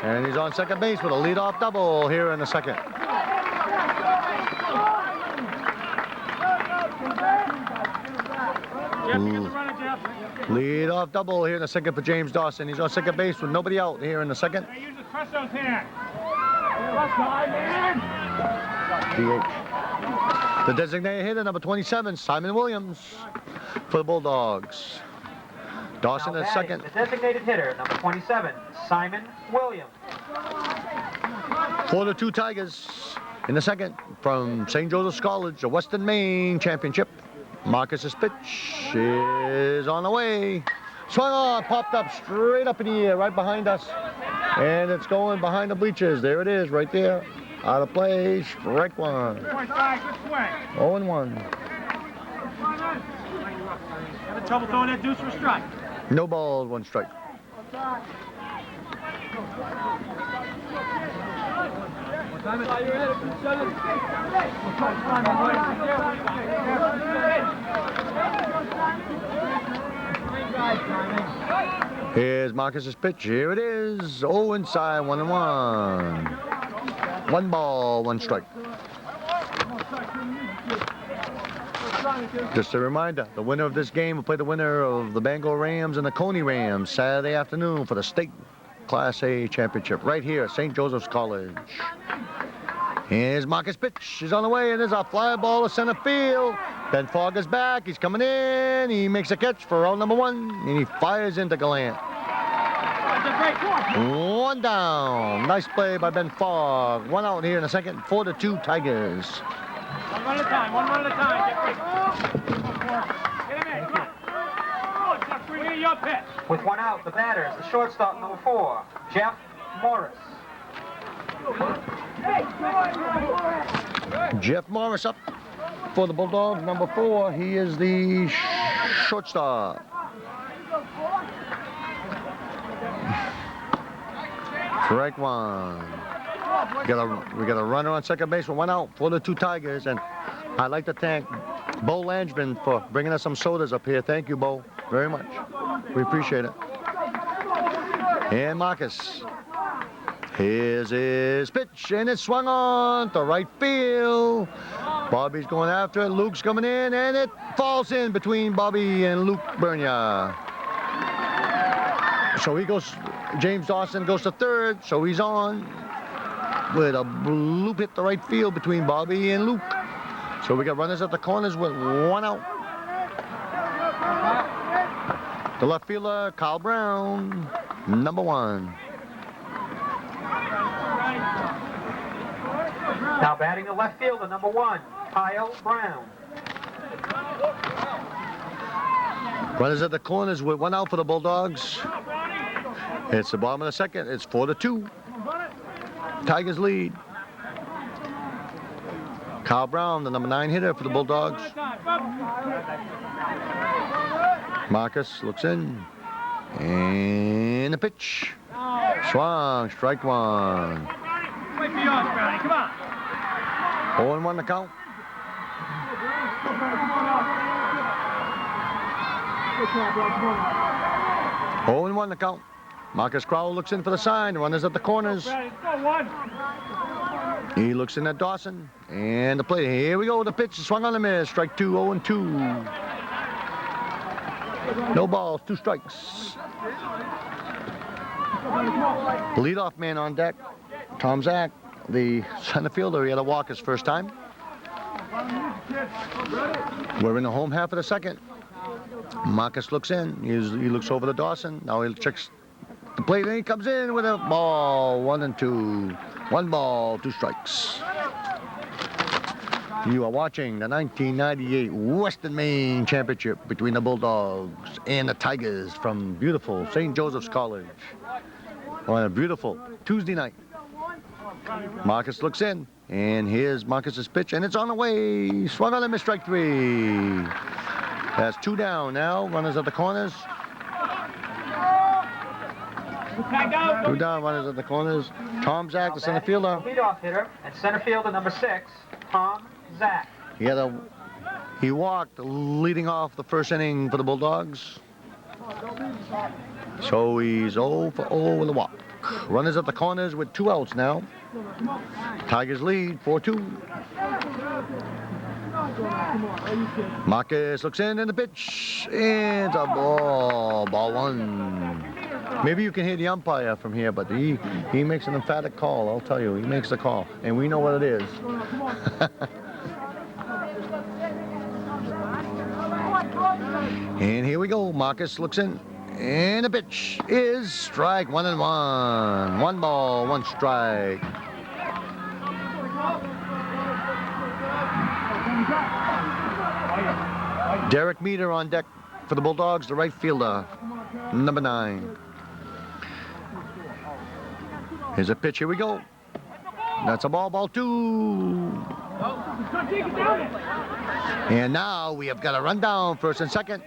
A: And he's on second base with a leadoff double here in the second. Leadoff double here in the second for James Dawson. He's on second base with nobody out here in the second.
F: Hey, use the crush those hands.
A: DH. The designated hitter, number 27, Simon Williams for the Bulldogs. Dawson
B: Now
A: at
B: batting,
A: second.
B: the designated hitter, number 27, Simon Williams.
A: For the two Tigers in the second from St. Joseph's College, the Western Maine Championship. Marcus's pitch is on the way. Swung on, popped up straight up in the air, right behind us. And it's going behind the bleachers. There it is, right there. Out of play, strike one. 0-1.
F: Having trouble throwing that deuce for a strike.
A: No balls, one strike. Here's Marcus's pitch. Here it is. Oh, inside, 1-1. One ball, one strike. Just a reminder, the winner of this game will play the winner of the Bangor Rams and the Coney Rams Saturday afternoon for the state Class A championship right here at St. Joseph's College. Here's Marcus' pitch. He's on the way, and there's a fly ball to center field. Ben Fogg is back. He's coming in. He makes a catch for round number one, and he fires into Gallant. One down. Nice play by Ben Fogg. One out here in the second. 4-2 Tigers.
F: One run at a time. One run at a time. Get him in. Come on. Oh, Jeff, bring in your pitch.
B: With one out, the batter is the shortstop, number 4, Jeff Morris.
A: Jeff Morris up for the Bulldogs, number 4. He is the shortstop. Strike one. We got a runner on second base with one out for the two Tigers, and I'd like to thank Bo Langevin for bringing us some sodas up here. Thank you, Bo, very much. We appreciate it. And Marcus. Here's his pitch, and it's swung on to right field. Bobby's going after it. Luke's coming in, and it falls in between Bobby and Luke Bernia. So he goes, James Dawson goes to third, so he's on with a loop hit to right field between Bobby and Luke. So we got runners at the corners with one out. The left fielder, Kyle Brown, number 1.
B: Now batting the left fielder, number 1, Kyle Brown.
A: Runners at the corners with one out for the Bulldogs. It's the bottom of the second. It's 4-2. Tigers lead. Kyle Brown, the number 9 hitter for the Bulldogs. Marcus looks in. And the pitch. Swung, strike one.
F: Wait for yours, Brownie. Come on.
A: 0-1 the count. Oh, and 1 the count. Marcus Crowell looks in for the sign. Runners at the corners.
F: Brownie, go one.
A: He looks in at Dawson. And the play. Here we go. The pitch swung on a miss. Strike 2, 0-2. No balls, 2 strikes. Leadoff man on deck. Tom Zach, the center fielder. He had to walk his first time. We're in the home half of the second. Marcus looks in. He looks over to Dawson. Now he checks the plate, and he comes in with a ball. 1-2. 1 ball, 2 strikes. You are watching the 1998 Western Maine Championship between the Bulldogs and the Tigers from beautiful St. Joseph's College on a beautiful Tuesday night. Marcus looks in, and here's Marcus's pitch, and it's on the way. Swung on and missed, strike 3. That's 2 down now. Runners at the corners. 2 down, runners at the corners. Tom Zach, the center fielder.
B: Leadoff hitter and center fielder, number 6, Tom Zach.
A: He had a He walked leading off the first inning for the Bulldogs. So he's 0 for 0 with a walk. Runners at the corners with 2 outs now. Tigers lead 4-2. Marcus looks in and the pitch. It's a ball. Ball 1. Maybe you can hear the umpire from here, but he makes an emphatic call. I'll tell you, he makes the call. And we know what it is. And here we go. Marcus looks in. And the pitch is strike 1-1. 1 ball, 1 strike. Derek Meter on deck for the Bulldogs, the right fielder, number 9. Here's a pitch. Here we go. That's a ball 2. And now we have got a rundown, first and second.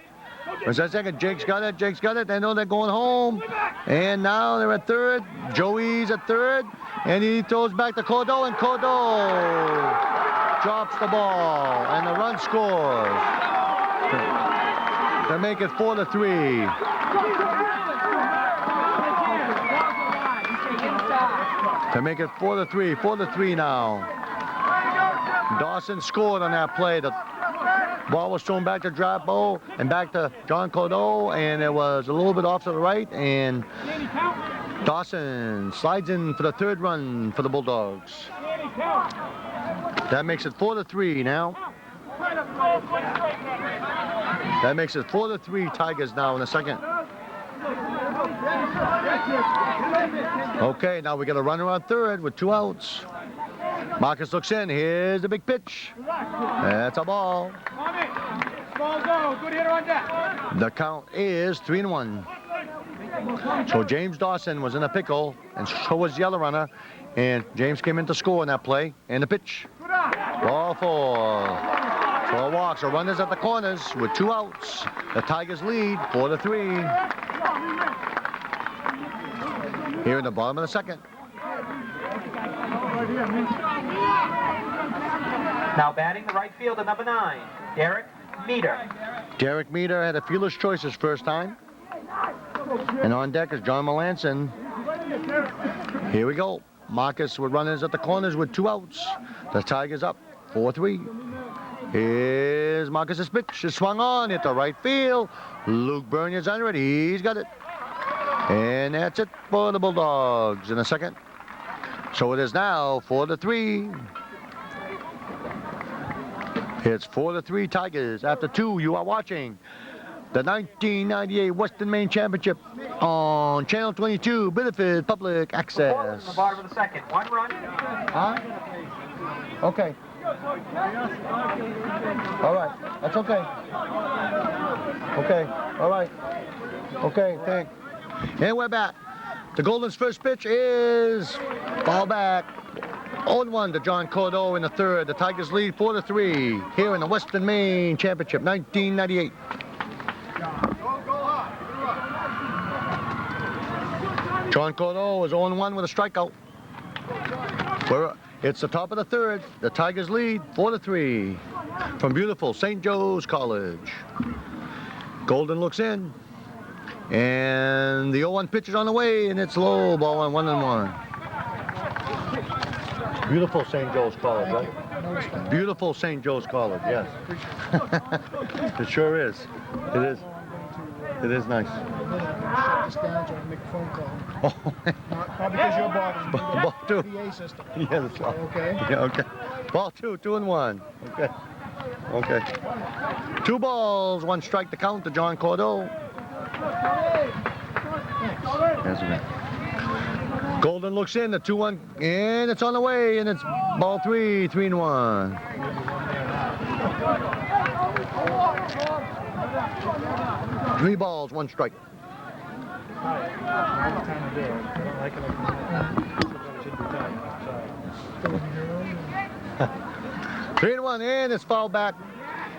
A: First and second, Jake's got it. They know they're going home. And now they're at third. Joey's at third. And he throws back to Cordo, and Cordo drops the ball. And the run scores to make it 4-3. To make it 4-3. 4-3 now. Dawson scored on that play. The ball was thrown back to Drapo and back to John Cordo, and it was a little bit off to the right, and Dawson slides in for the 3rd run for the Bulldogs. That makes it 4-3 now. That makes it 4-3 Tigers now in the second. Okay, now we got a runner on third with 2 outs. Marcus looks in. Here's the big pitch. That's a ball.
F: Good hitter on deck.
A: The count is 3-1. So James Dawson was in a pickle, and so was the other runner. And James came in to score in that play. And the pitch. Ball 4. 4 walks. So runners at the corners with 2 outs. The Tigers lead 4-3. Here in the bottom of the second.
B: Now batting the right fielder, number 9, Derek Meter.
A: Derek Meter had a fielder's choice his first time. And on deck is John Melanson. Here we go. Marcus with runners at the corners with 2 outs. The Tigers up 4-3. Here's Marcus's pitch. It's swung on at the right field. Luke Burnier's under it. He's got it. And that's it for the Bulldogs in the second. So it is now 4-3. It's 4-3 Tigers. After 2, you are watching the 1998 Western Maine Championship on Channel 22, Benefit Public Access.
B: In the bottom of the second, 1 run.
A: Huh? Okay. All right. That's okay. Okay. All right. Okay, thanks. And we're back. The Golden's first pitch is foul back. 0-1 to John Cordo in the 3rd. The Tigers lead 4-3 here in the Western Maine Championship, 1998. John Cordo is 0-1 with a strikeout. It's the top of the 3rd. The Tigers lead 4-3 from beautiful St. Joe's College. Golden looks in. And the 0-1 pitch is on the way, and it's low, ball 1-1. Beautiful St. Joe's College, right? Beautiful St. Joe's College, yes. It sure is. It is. It is nice.
G: Shut this down so I can make a phone call.
A: Oh,
G: Not because you're bothering me.
A: ball 2.
G: PA system.
A: Yeah, that's all.
G: Okay.
A: Yeah, okay. Ball 2, 2-1. Okay. Okay. 2 balls, 1 strike to count to John Cordo. Golden looks in, the 2-1, and it's on the way, and it's ball 3, 3-1. 3 balls, 1 strike.
G: All the time to do it. I don't like it like that.
A: 3-1, and it's fouled back.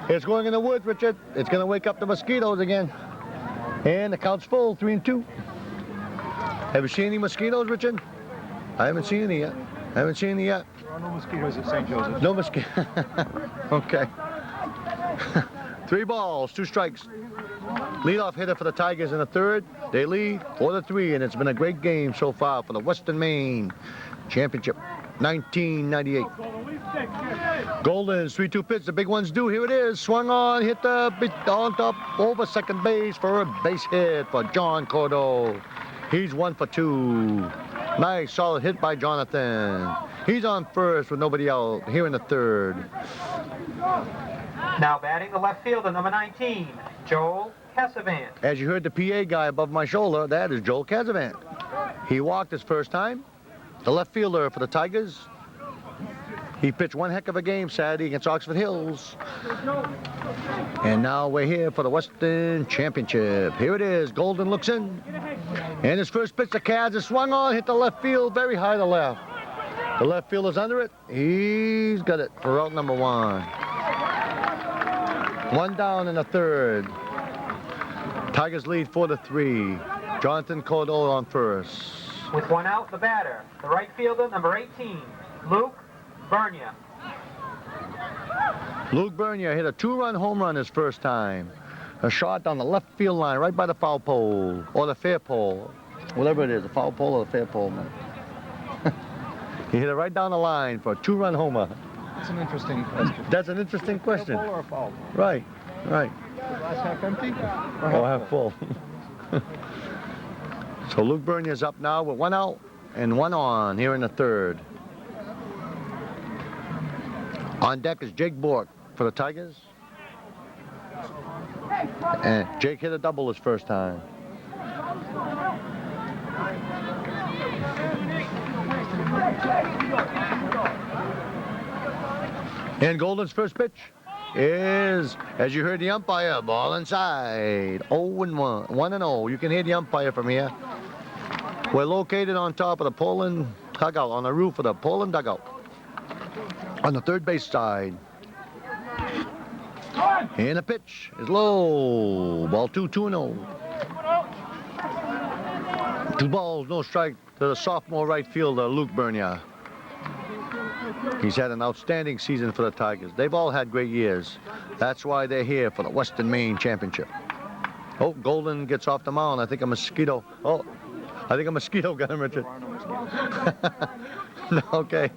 A: It's going in the woods, Richard. It's going to wake up the mosquitoes again. And the count's full, 3-2. Have you seen any mosquitoes, Richard? I haven't seen any yet. There are no mosquitoes at St. Joseph. No mosquitoes. Okay. 3 balls, 2 strikes. Leadoff hitter for the Tigers in the third. They lead 4-3, and it's been a great game so far for the Western Maine Championship 1998. Golden's 3-2 pitch. The big one's due. Here it is. Swung on, hit the on top over second base for a base hit for John Cordo. He's 1 for 2. Nice, solid hit by Jonathan. He's on first with nobody out here in the third.
B: Now batting the left fielder, number 19, Joel Casavant.
A: As you heard the PA guy above my shoulder, that is Joel Casavant. He walked his first time. The left fielder for the Tigers. He pitched one heck of a game Saturday against Oxford Hills. And now we're here for the Western Championship. Here it is. Golden looks in. And his first pitch, the Cavs is swung on, hit the left field, very high to left. The left fielder's under it. He's got it for route number 1. 1 down in the third. Tigers lead 4-3. Jonathan Cordo on first.
B: With 1 out, the batter, the right fielder, number 18, Luke Bernia.
A: Luke Bernia hit a 2-run home run his first time. A shot down the left field line, right by the foul pole, or the fair pole, whatever it is, the foul pole or the fair pole, man. He hit it right down the line for a 2-run homer.
G: That's an interesting question.
A: That's an interesting question.
G: Full or a foul?
A: Right, right.
G: Glass half empty?
A: Or half full. So Luke Bernia's up now with 1 out and 1 on here in the third. On deck is Jake Bork for the Tigers. And Jake hit a double his first time. And Golden's first pitch is, as you heard the umpire, ball inside. 0-1, 1-0. You can hear the umpire from here. We're located on top of the Poland dugout, on the roof of the Poland dugout, on the third base side. And the pitch is low. Ball 2-0. 2 balls, no strike to the sophomore right fielder, Luke Bernia. He's had an outstanding season for the Tigers. They've all had great years. That's why they're here for the Western Maine Championship. Oh, Golden gets off the mound. I think a mosquito. Oh, I think a mosquito got him, Richard. Okay.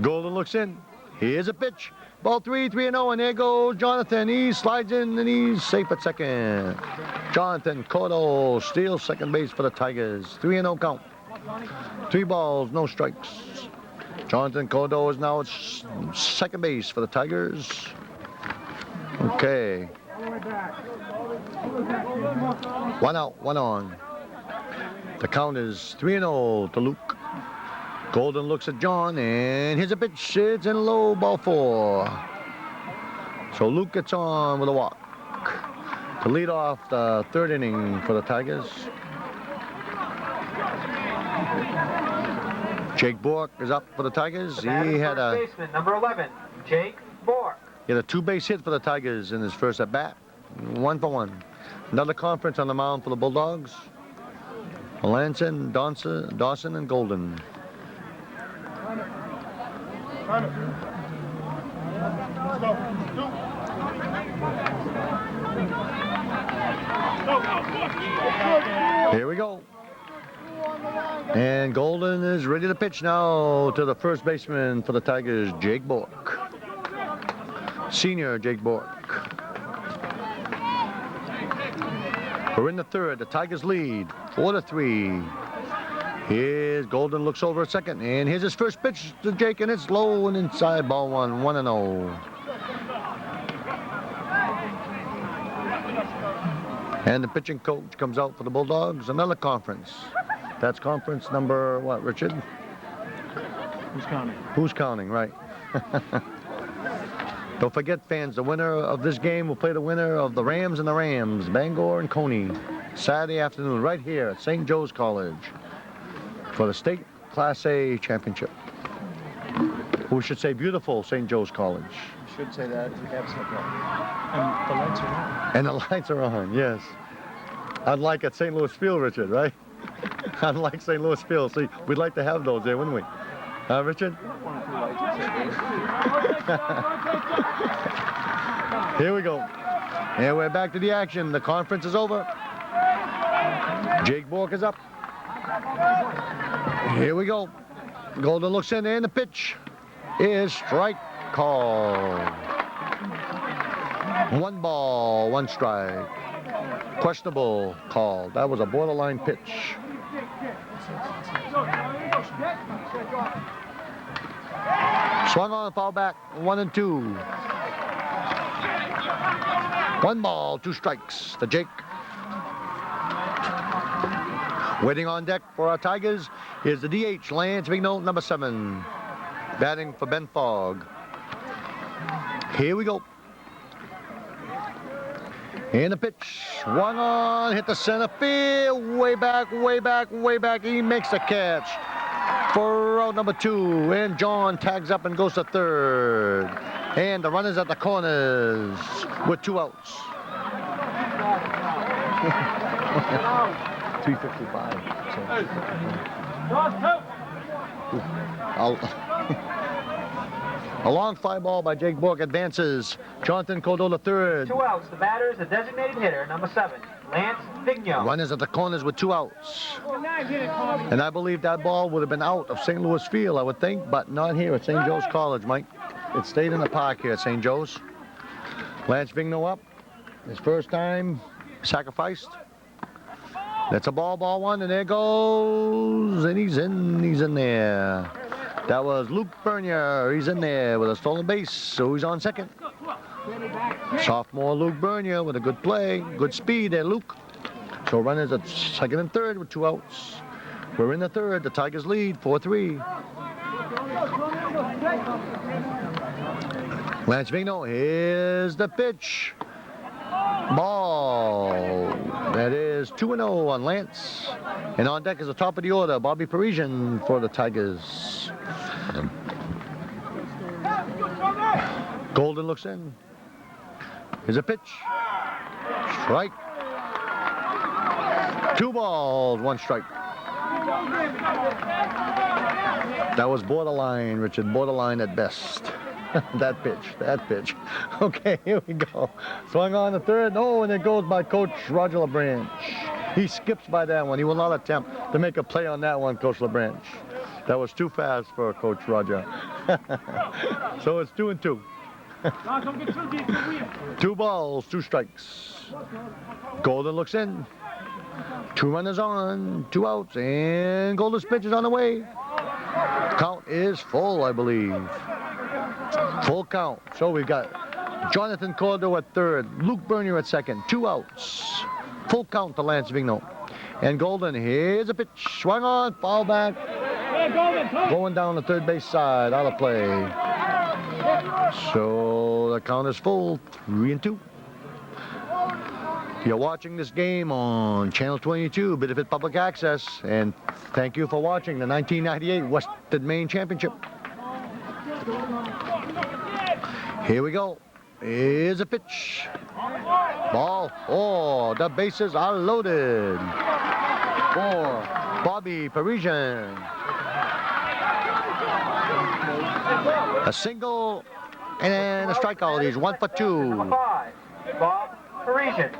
A: Golden looks in. Here's a pitch. Ball 3-0, and there goes Jonathan. He slides in, and he's safe at second. Jonathan Cordo steals second base for the Tigers. 3-0 count. 3 balls, no strikes. Jonathan Cordo is now at second base for the Tigers. Okay. 1 out, 1 on. The count is 3-0 to Luke. Golden looks at John, and here's a pitch. It's in low, ball 4. So Luke gets on with a walk to lead off the third inning for the Tigers. Jake Bork is up for the Tigers.
B: He had a baseman, number 11, Jake Bork.
A: He had a 2-base hit for the Tigers in his first at bat. 1 for 1. Another conference on the mound for the Bulldogs. Melanson, Dawson, and Golden. Here we go. And Golden is ready to pitch now to the first baseman for the Tigers, Jake Bork. Senior Jake Bork. We're in the third. The Tigers lead 4-3. Here's Golden, looks over at second, and here's his first pitch to Jake, and it's low and inside, ball 1, 1-0. And the pitching coach comes out for the Bulldogs. Another conference. That's conference number what, Richard?
G: Who's counting?
A: Who's counting, right. Don't forget, fans, the winner of this game will play the winner of the Rams and the Rams, Bangor and Coney, Saturday afternoon, right here at St. Joe's College for the state Class A championship. We should say beautiful St. Joe's College.
G: You should say that. We have said that. And the lights are on.
A: And the lights are on, yes. Unlike at St. Louis Field, Richard, right? Unlike St. Louis Field. See, we'd like to have those there, wouldn't we? Richard? Here we go. And we're back to the action. The conference is over. Jake Bork is up. Here we go. Golden looks in, and the pitch is strike call. 1 ball, 1 strike. Questionable call. That was a borderline pitch. Swung on, foul back, 1-2. 1 ball, 2 strikes to Jake. Waiting on deck for our Tigers is the DH, Lance Vigneault, number 7. Batting for Ben Fogg. Here we go. And the pitch, swung on, hit the center field, way back, way back, way back. He makes the catch for out number 2, and John tags up and goes to third. And the runners at the corners with 2 outs.
D: 355.
A: A long fly ball by Jake Bork advances. Jonathan Cordell, the third.
B: 2 outs. The batter is the designated hitter, number 7, Lance Vigneault.
A: Runners at the corners with 2 outs. And I believe that ball would have been out of St. Louis Field, I would think, but not here at St. Joe's College, Mike. It stayed in the park here at St. Joe's. Lance Vigneault up. His first time sacrificed. That's a ball 1, and there goes, and he's in there. That was Luke Bernier. He's in there with a stolen base, so he's on second. Sophomore Luke Bernier with a good play, good speed there, Luke. So runners at second and third with 2 outs. We're in the third. The Tigers lead 4-3. Lance Vigneault, here's the pitch. Ball. That is 2-0 on Lance. And on deck is the top of the order, Bobby Parisian for the Tigers. Golden looks in. Here's a pitch. Strike. 2 balls, 1 strike. That was borderline, Richard, borderline at best. that pitch. Okay, here we go. Swung on the third. Oh, and it goes by Coach Roger LeBranch. He skips by that one. He will not attempt to make a play on that one, Coach LeBranch. That was too fast for Coach Roger. So it's 2-2. 2 balls, 2 strikes. Golden looks in. 2 runners on, 2 outs, and Golden's pitch is on the way. Count is full, I believe. Full count. So we've got Jonathan Cordell at third, Luke Bernier at second, 2 outs. Full count to Lance Vigneault. And Golden, here's a pitch. Swung on, foul back. Going down the third base side, out of play. So the count is full, 3-2. You're watching this game on Channel 22, Benefit Public Access, and thank you for watching the 1998 Western Maine Championship. Here we go. Here's a pitch. Ball 4. The bases are loaded for Bobby Parisian. A single and a strikeout. He's 1 for 2.
B: Number 5, Bob Parisian.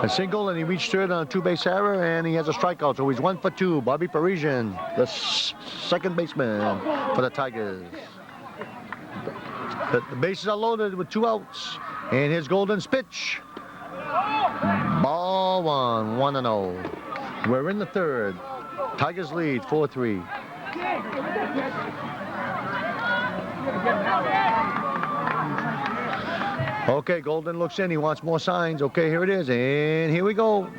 A: A single, and he reached third on a 2-base error, and he has a strikeout, so he's 1 for 2. Bobby Parisian, the second baseman for the Tigers. The bases are loaded with 2 outs, and here's Golden's pitch. Ball 1, 1-0. We're in the third. Tigers lead 4-3. Okay, Golden looks in. He wants more signs. Okay, here it is. And here we go.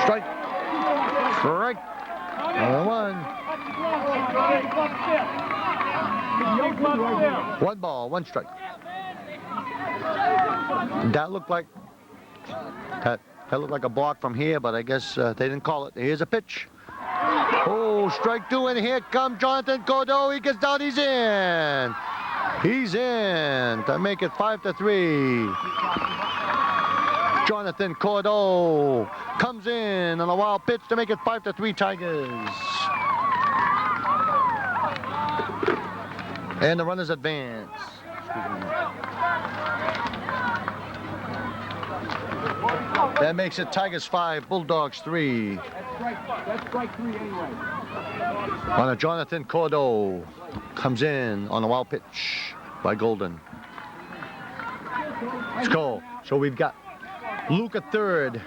A: Strike. Strike. 1. 1 ball, 1 strike. That looked like that looked like a block from here, but I guess they didn't call it. Here's a pitch. Oh, strike 2, and here comes Jonathan Cordell. He gets down. He's in. He's in to make it 5-3. Jonathan Cordell comes in on a wild pitch to make it 5-3 Tigers. And the runners advance. That makes it Tigers 5, Bulldogs 3.
F: That's strike 3 anyway.
A: On a Jonathan Cordo. Comes in on a wild pitch by Golden. Let's go. So we've got Luke at third.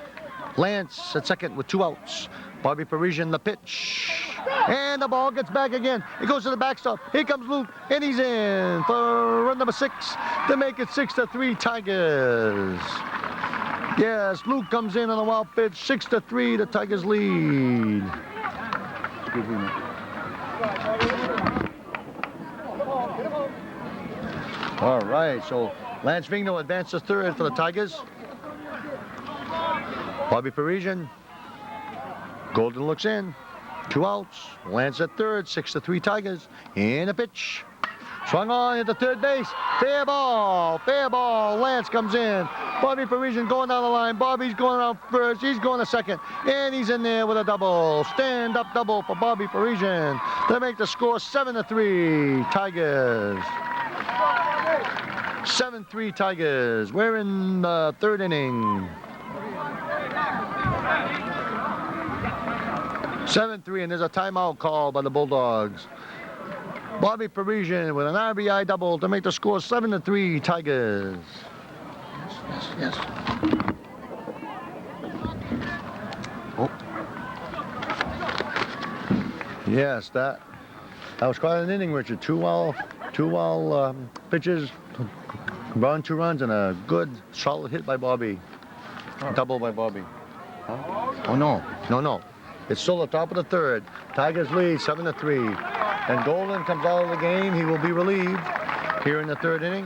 A: Lance at second with 2 outs. Bobby Parisian the pitch. And the ball gets back again. It goes to the backstop. Here comes Luke, and he's in for run number 6 to make it 6-3 Tigers. Yes, Luke comes in on a wild pitch. 6-3, the Tigers lead.
D: Excuse me.
A: All right, so Lance Vigno advances third for the Tigers. Bobby Parisian. Golden looks in. 2 outs. Lance at third. 6-3 Tigers. And a pitch. Swung on at the third base. Fair ball. Fair ball. Lance comes in. Bobby Parisian going down the line. Bobby's going out first. He's going to second. And he's in there with a double. Stand-up double for Bobby Parisian. They make the score 7-3 Tigers. 7-3 Tigers. We're in the third inning. 7-3, and there's a timeout call by the Bulldogs. Bobby Parisian with an RBI double to make the score 7-3 Tigers. Yes. Oh. Yes, that was quite an inning, Richard. Two well pitches, run 2 runs, and a good solid hit by Bobby. Double by Bobby. Huh? Oh no. It's still the top of the third. Tigers lead 7-3. And Golden comes out of the game. He will be relieved here in the third inning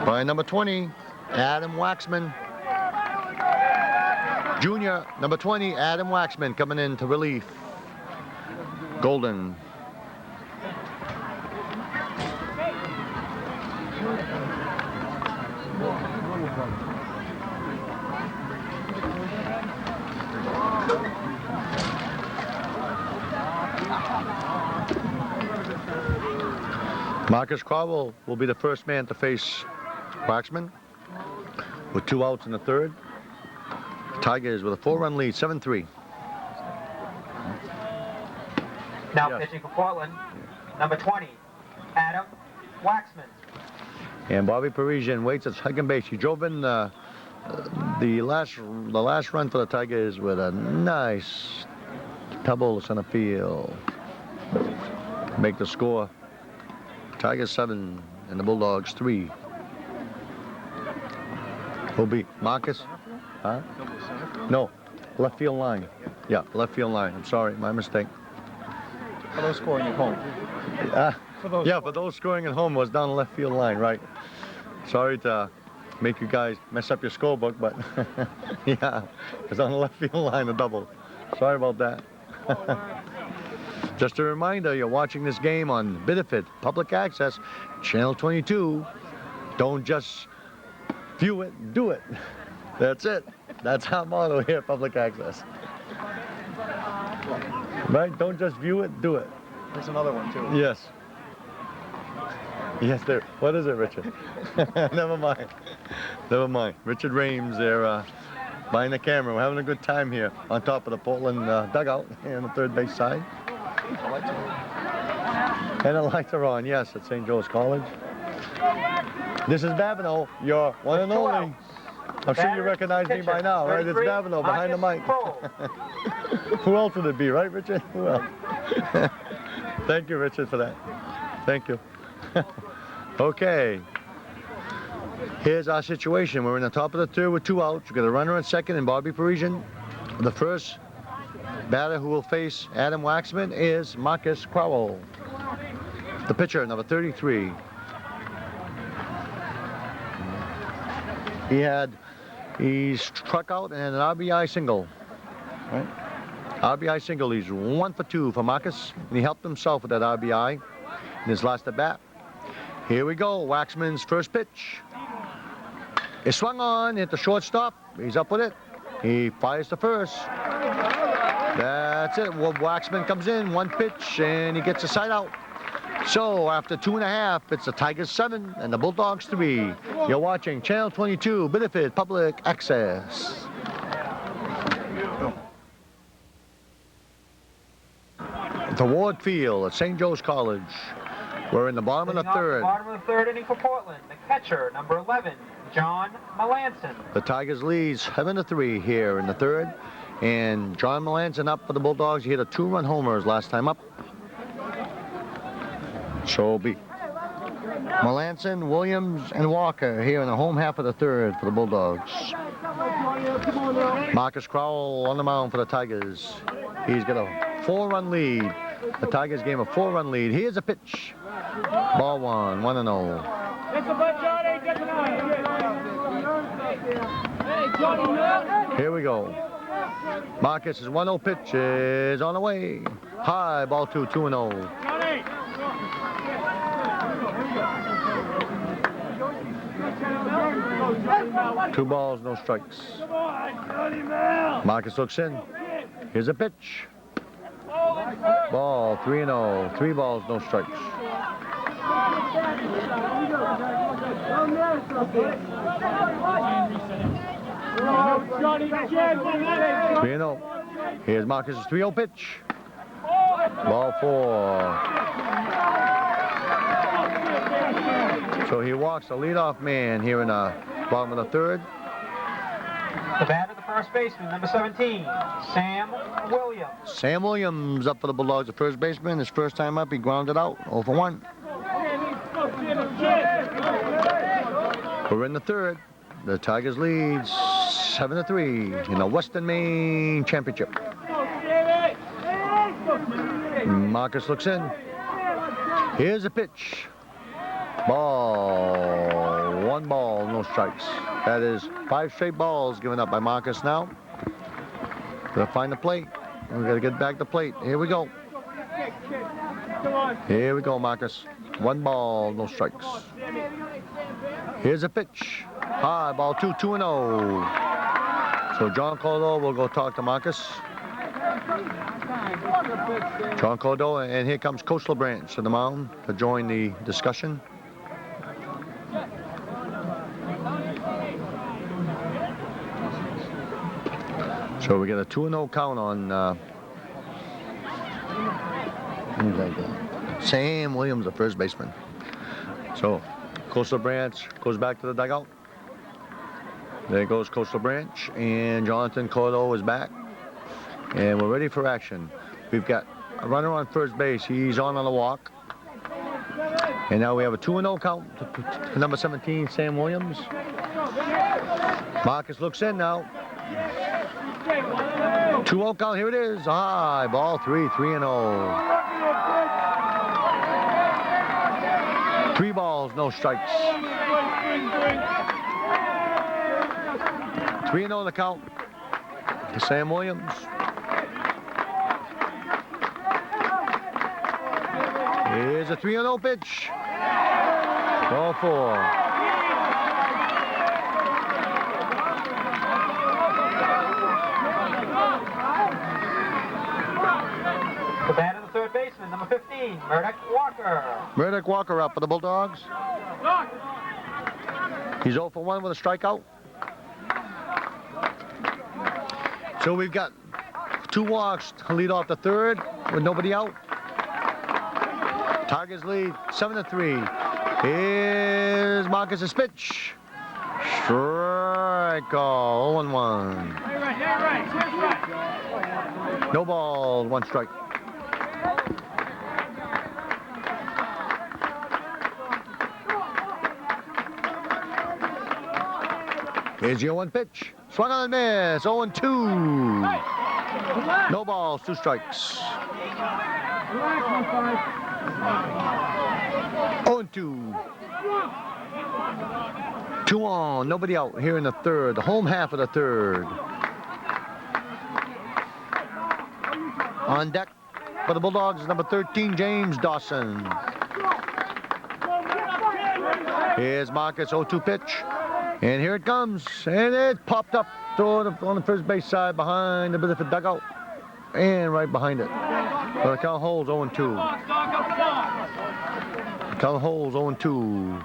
A: by number 20, Adam Waxman. Junior, number 20, Adam Waxman coming in to relief Golden. Marcus Crowell will be the first man to face Waxman with 2 outs in the third. Tigers with a 4-run lead, 7-3.
B: Now
A: Yes.
B: pitching for Portland, number 20, Adam Waxman.
A: And Bobby Parisian waits at second base. He drove in the last run for the Tigers with a nice double to center field. Make the score Tigers 7 and the Bulldogs 3. Will be Marcus? Huh? No, left field line. Yeah, left field line. I'm sorry, my mistake.
D: For those scoring at home.
A: For those scoring at home was down the left field line, right? Sorry to make you guys mess up your scorebook, but yeah, it's on the left field line, a double. Sorry about that. Just a reminder, you're watching this game on Bideford Public Access, Channel 22. Don't just view it, do it. That's it. That's our motto here at Public Access. Right? Don't just view it, do it.
D: There's another one, too.
A: Yes. Yes, there. What is it, Richard? Never mind. Never mind. Richard Rames there behind the camera. We're having a good time here on top of the Portland dugout here on the third base side. And the lights are on, yes, at St. Joe's College. This is Babineau, your one and only. I'm sure you recognize me by now, right? It's Babineau behind the mic. Who else would it be, right, Richard? Who else? Thank you, Richard, for that. Thank you. Okay. Here's our situation. We're in the top of the third with 2 outs. We've got a runner at second and Bobby Parisian. The first batter who will face Adam Waxman is Marcus Crowell. The pitcher, number 33. He struck out and had an RBI single. Right? RBI single. He's 1 for 2 for Marcus, and he helped himself with that RBI in his last at bat. Here we go. Waxman's first pitch. It swung on at the shortstop. He's up with it. He fires to first. That's it. Well, Waxman comes in, 1 pitch, and he gets a side out. So after 2.5, it's the Tigers 7 and the Bulldogs 3. You're watching Channel 22, Benefit Public Access. The Ward Field at St. Joe's College. We're in the bottom of the
B: Leading off
A: third.
B: Bottom of the third inning for Portland. The catcher, number 11, John Melanson.
A: The Tigers leads 7-3 here in the third. And John Melanson up for the Bulldogs. He hit a 2-run homers last time up. So it'll be Melanson, Williams, and Walker here in the home half of the third for the Bulldogs. Marcus Crowell on the mound for the Tigers. He's got a 4-run lead. The Tigers gave him a 4-run lead. Here's a pitch. Ball 1, 1-0. Here we go. Marcus' 1-0 pitch is on the way. High, ball 2, 2-0. 2 balls, no strikes. Marcus looks in. Here's a pitch. Ball 3-0. 3 balls, no strikes. 3-0. Here's Marcus' 3-0 pitch. Ball 4. So he walks the leadoff man here in the bottom of the third.
B: The batter, the first baseman, number 17, Sam Williams.
A: Sam Williams up for the Bulldogs, the first baseman. His first time up, he grounded out, 0 for 1. We're in the third. The Tigers lead 7-3 in the Western Maine Championship. Marcus looks in. Here's a pitch. Ball. 1 ball, no strikes. That is 5 straight balls given up by Marcus now. Gotta find the plate. We gotta get back the plate. Here we go. Here we go, Marcus. 1 ball, no strikes. Here's a pitch. High, ball 2, 2-0. So John Cordo will go talk to Marcus. John Cordo, and here comes Coach LeBranch to the mound to join the discussion. So we get a 2-0 count on Sam Williams, the first baseman. So Coach LeBranch goes back to the dugout. There goes Coach LeBranch, and Jonathan Cordo is back. And we're ready for action. We've got a runner on first base. He's on the walk. And now we have a 2-0 count to number 17, Sam Williams. Marcus looks in now. 2-0 count, here it is. High, ball 3, 3-0. 3 balls, no strikes. 3-0 the count to Sam Williams. Here's a 3-0 pitch. Ball 4.
B: The batter, the third baseman, number 15, Murdoch Walker.
A: Murdoch Walker up for the Bulldogs. He's 0 for 1 with a strikeout. So we've got 2 walks to lead off the third with nobody out. Tigers lead 7-3. Here's Marcus' pitch. Strike call, 0-1. No balls, 1 strike. Here's your 0-1 pitch. Swung on and miss, 0-2. No balls, 2 strikes. 0-2. 2 on, nobody out here in the third, the home half of the third. On deck for the Bulldogs is number 13, James Dawson. Here's Marcus, 0-2 pitch. And here it comes, and it popped up on the first base side behind the Benefit dugout. and right behind it. Well, the count holds 0-2. The count holds 0-2.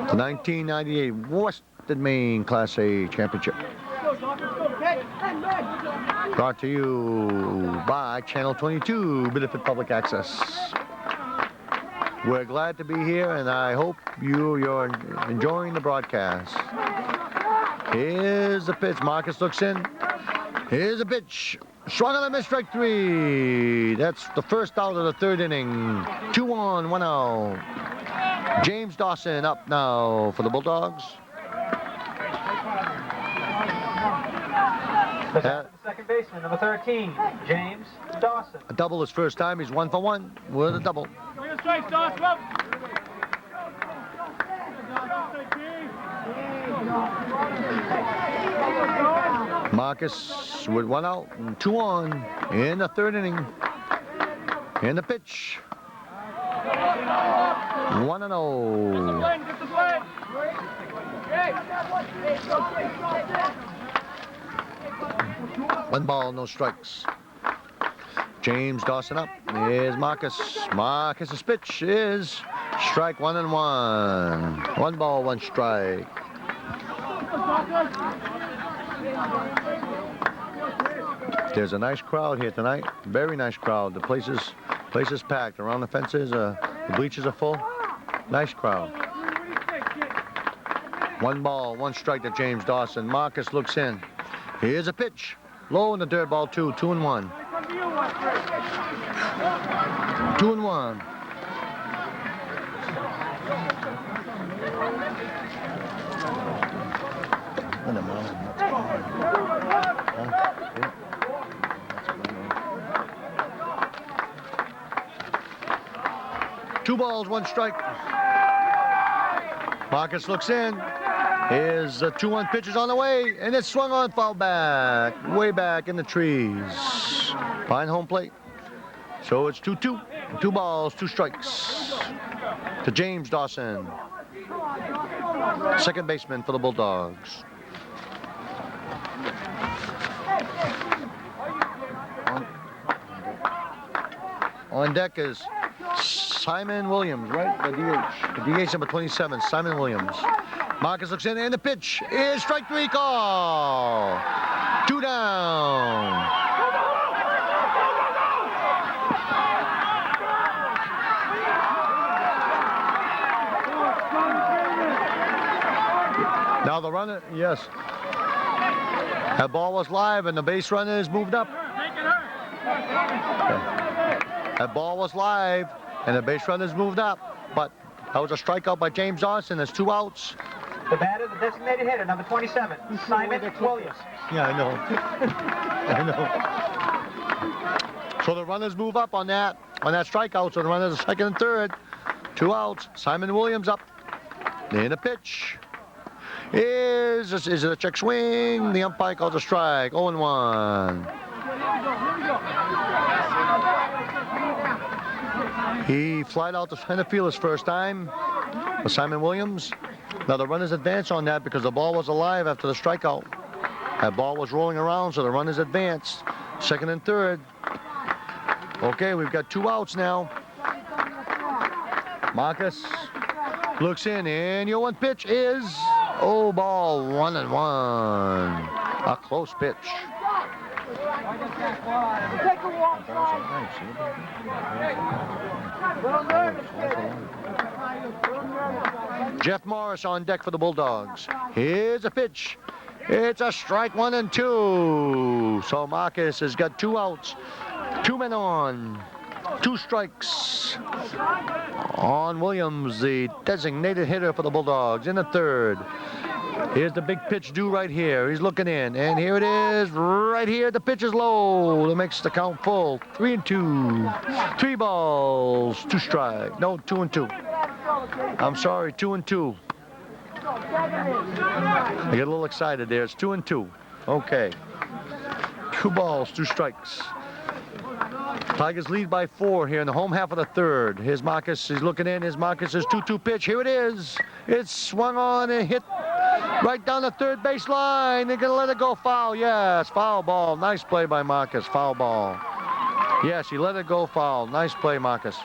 A: The 1998 Western Maine Class A Championship. Brought to you by Channel 22, Benefit Public Access. We're glad to be here, and I hope you're enjoying the broadcast. Here's the pitch. Marcus looks in. Here's the pitch. Swung on a miss, strike 3. That's the first out of the third inning. 2-1, 1 out. James Dawson up now for the Bulldogs.
B: The second baseman, number 13, James Dawson.
A: A double his first time. He's 1 for 1 with a double. Marcus with 1 out and 2 on in the third inning. In the pitch. 1-0. 1 ball, no strikes. James Dawson up. Here's Marcus. Marcus's pitch is strike 1-1. 1 ball, 1 strike. There's a nice crowd here tonight. Very nice crowd. The place is packed. Around the fences, the bleachers are full. Nice crowd. 1 ball, 1 strike to James Dawson. Marcus looks in. Here's a pitch. Low in the dirt, ball 2, 2-1. 2-1. Two balls, 1 strike. Marcus looks in. Here's the 2-1 pitch is on the way, and it's swung on, foul back, way back in the trees. Behind home plate. So it's 2-2. 2 balls, 2 strikes to James Dawson, second baseman for the Bulldogs. On deck is Simon Williams, right? The DH number 27, Simon Williams. Marcus looks in, and the pitch is strike 3 call. 2 down. Now the runner, yes. That ball was live, and the base runner is moved up. That ball was live, and the base runner is moved up. But that was a strikeout by James Dawson. There's 2 outs.
B: The batter, the designated hitter, number 27, Simon Williams.
A: Yeah, I know. I know. So the runners move up on that strikeout. So the runners are second and third. 2 outs. Simon Williams up. In a pitch. Is it a check swing? The umpire calls a strike. 0-1. He flied out to center field his first time for Simon Williams. Now the runners advance on that because the ball was alive after the strikeout. That ball was rolling around, so the runners advanced. Second and third. Okay, we've got 2 outs now. Marcus looks in, and your 1 pitch is ball 1-1. A close pitch. Jeff Morris on deck for the Bulldogs. Here's a pitch. It's a strike 1 and 2. So Marcus has got 2 outs. 2 men on. 2 strikes on Williams, the designated hitter for the Bulldogs, in the third. Here's the big pitch due right here. He's looking in, and here it is right here. The pitch is low. That makes the count full. 3-2. 3 balls, 2 strikes. No, 2-2. I'm sorry, 2-2. I get a little excited there. It's 2-2. Okay. 2 balls, 2 strikes. Tigers lead by 4 here in the home half of the third. Here's Marcus. He's looking in. Here's Marcus's 2-2 pitch. Here it is. It's swung on and hit Right down the third base line. They're going to let it go foul. Yes, foul ball. Nice play by Marcus. Foul ball. Yes, he let it go foul. Nice play, Marcus.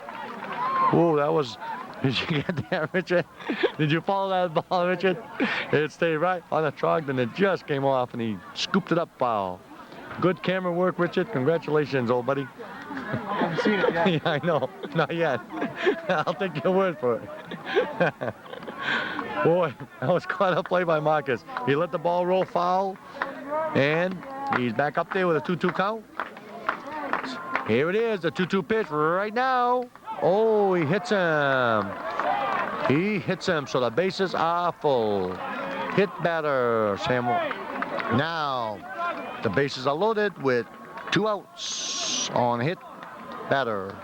A: Ooh, that was... Did you get that, Richard? Did you follow that ball, Richard? It stayed right on the trunk, and it just came off, and he scooped it up foul. Good camera work, Richard. Congratulations, old buddy.
B: I haven't seen it yet.
A: Yeah, I know. Not yet. I'll take your word for it. Boy, that was quite a play by Marcus. He let the ball roll foul, and he's back up there with a 2-2 count. Here it is, the 2-2 pitch right now. Oh, he hits him. He hits him, so the bases are full. Hit batter, Samuel. Now, the bases are loaded with 2 outs on hit batter.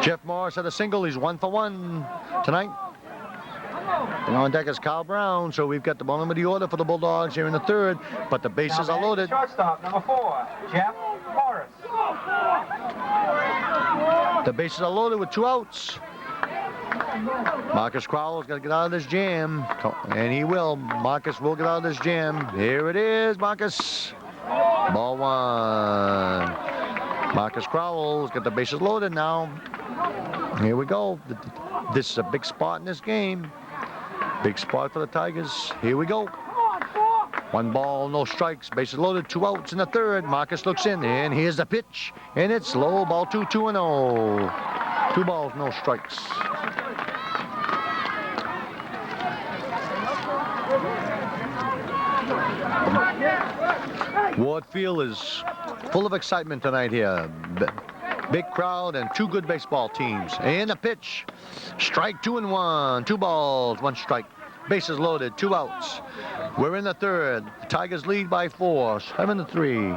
A: Jeff Morris had a single. He's 1 for 1 tonight. And on deck is Kyle Brown, so we've got the bottom of the order for the Bulldogs here in the third, but the bases are loaded.
B: Shortstop, number 4, Jeff Morris.
A: The bases are loaded with 2 outs. Marcus Crowell's got to get out of this jam, and he will. Marcus will get out of this jam. Here it is, Marcus. Ball 1. Marcus Crowell's got the bases loaded now. Here we go. This is a big spot in this game. Big spot for the Tigers. Here we go. 1 ball, no strikes. Bases loaded, 2 outs in the third. Marcus looks in, and here's the pitch. And it's low, ball 2, 2-0. 2 balls, no strikes. Ward Field is full of excitement tonight here. Big crowd and 2 good baseball teams. And the pitch. Strike 2 and 1. 2 balls, 1 strike. Bases loaded, 2 outs. We're in the third. The Tigers lead by 4, 7-3.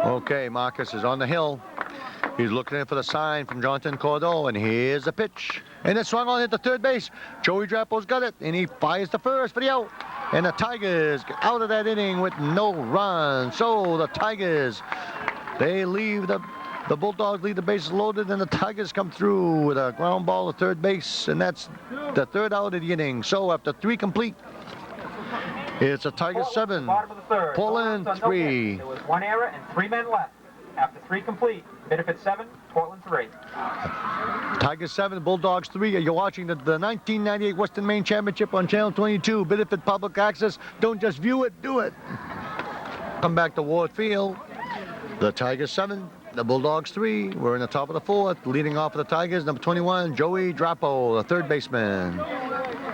A: Okay, Marcus is on the hill. He's looking in for the sign from Jonathan Cordeau, and here's the pitch. And it's swung on at the third base. Joey Drapo's got it, and he fires the first for the out. And the Tigers get out of that inning with no runs. So the Tigers, they leave the Bulldogs leave the bases loaded, and the Tigers come through with a ground ball to third base, and that's the 3rd out of the inning. So after 3 complete, it's a Tigers 7, Portland 3.
B: There was 1 error and 3 men left. After 3 complete, Biddeford 7, Portland 3.
A: Tigers 7, Bulldogs 3. You're watching the 1998 Western Maine Championship on Channel 22, Biddeford Public Access. Don't just view it, do it. Come back to Ward Field. The Tigers 7, the Bulldogs 3. We're in the top of the 4th. Leading off for the Tigers, number 21, Joey Drapo, the 3rd baseman.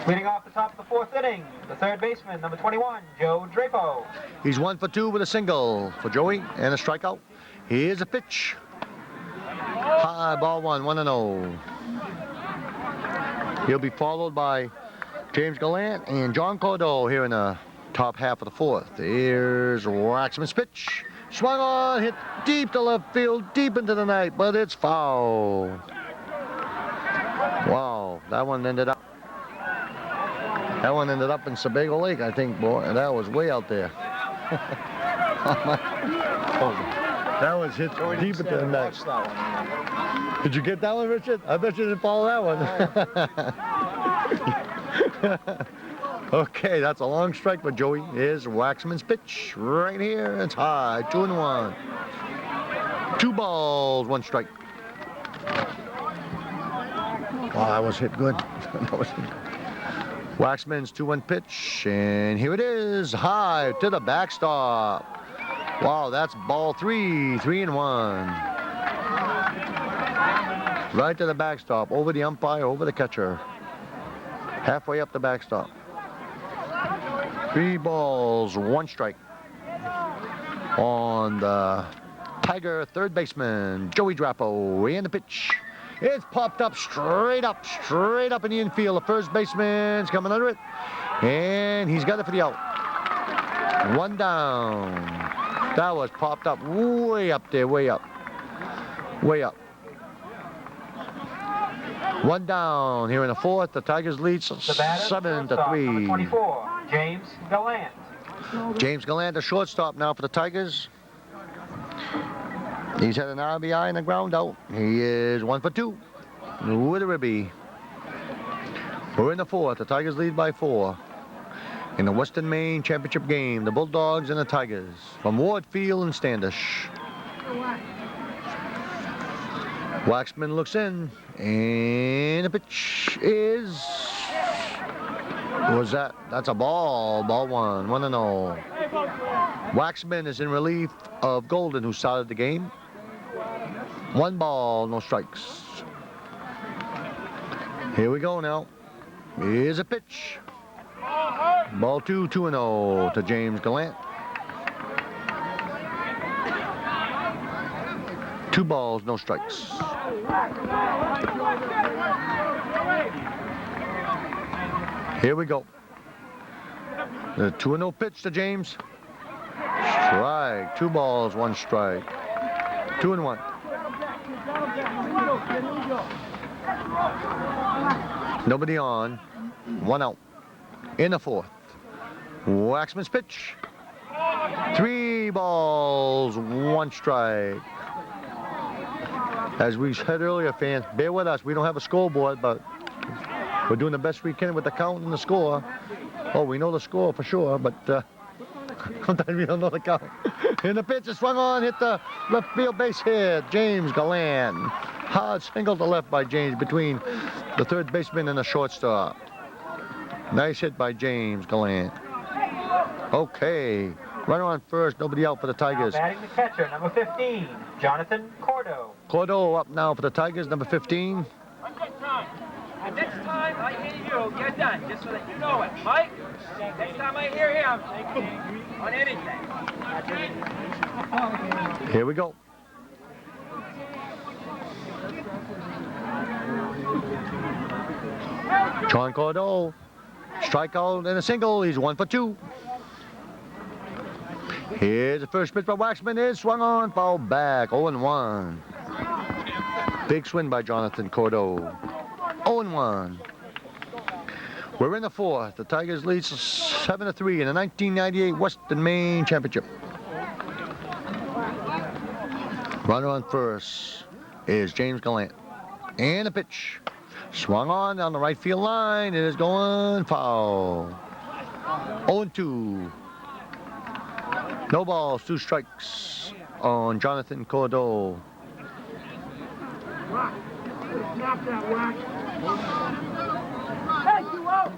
B: Leading off the top of the 4th inning, the 3rd baseman, number 21, Joe Drapo.
A: He's 1 for 2 with a single for Joey and a strikeout. Here's a pitch. High, ball 1, 1-0. He'll be followed by James Gallant and John Cordeau here in the top half of the 4th. Here's Waxman's pitch. Swung on, hit deep to left field, deep into the night, but it's foul. Wow, that one ended up in Sebago Lake, I think, boy. That was way out there. That was hit deep into the night. Did you get that one, Richard? I bet you didn't follow that one. Okay, that's a long strike for Joey. Here's Waxman's pitch right here. It's high, 2-1. 2 balls, 1 strike. Wow, that was hit good. Waxman's 2-1 pitch, and here it is, high to the backstop. Wow, that's ball 3, 3-1. Right to the backstop, over the umpire, over the catcher. Halfway up the backstop. 3 balls, 1 strike. On the Tiger 3rd baseman, Joey Drapo, and the pitch. It's popped up straight up in the infield. The first baseman's coming under it, and he's got it for the out. 1 down. That was popped up way up there, way up. Way up. 1 down here in the 4th. The Tigers lead 7-3.
B: Number 24, James Gallant.
A: James Gallant, the shortstop now for the Tigers. He's had an RBI and a ground out. He is 1 for 2 with a ribby. We're in the fourth. The Tigers lead by 4. In the Western Maine Championship game, the Bulldogs and the Tigers from Ward Field in Standish. Waxman looks in, and the pitch is... Was that? That's a ball. Ball 1, 1-0. Waxman is in relief of Golden, who started the game. 1 ball, no strikes. Here we go now. Here's a pitch. Ball 2, 2-0 to James Gallant. 2 balls, no strikes. Here we go. The 2-0 pitch to James. Strike. 2 balls, 1 strike. 2-1. Nobody on. 1 out. In the fourth. Waxman's pitch. 3 balls, 1 strike. As we said earlier, fans, bear with us. We don't have a scoreboard, but we're doing the best we can with the count and the score. Oh, we know the score for sure, but sometimes we don't know the count. And the pitch is swung on, hit the left field base hit. James Gallant. Hard single to left by James between the third baseman and the shortstop. Nice hit by James Gallant. Okay. Runner on first, nobody out for the Tigers.
B: Now batting the catcher, number 15, Jonathan Cordo.
A: Cordo up now for the Tigers, number 15.
C: And next time I hear you, you're done, just so that you know it. Mike, next time I hear him on anything.
A: Here we go. John Cordo, strikeout and a single. He's 1 for 2. Here's the first pitch by Waxman. Is swung on, foul back. 0-1. Big swing by Jonathan Cordo. 0-1. We're in the fourth. The Tigers lead 7-3 in the 1998 Western Maine Championship. Runner on first is James Gallant. And a pitch. Swung on down the right field line. It is going foul. 0-2. No balls, 2 strikes on Jonathan Cordo.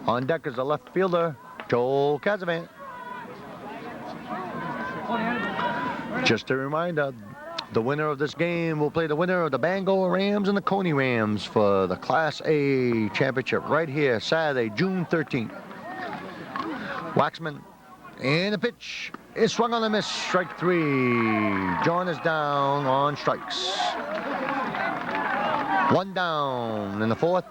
A: On deck is the left fielder, Joel Casavan. Just a reminder, the winner of this game will play the winner of the Bangor Rams and the Coney Rams for the Class A championship right here, Saturday, June 13th. Waxman, and the pitch is swung on a miss, strike 3. John is down on strikes. 1 down in the fourth.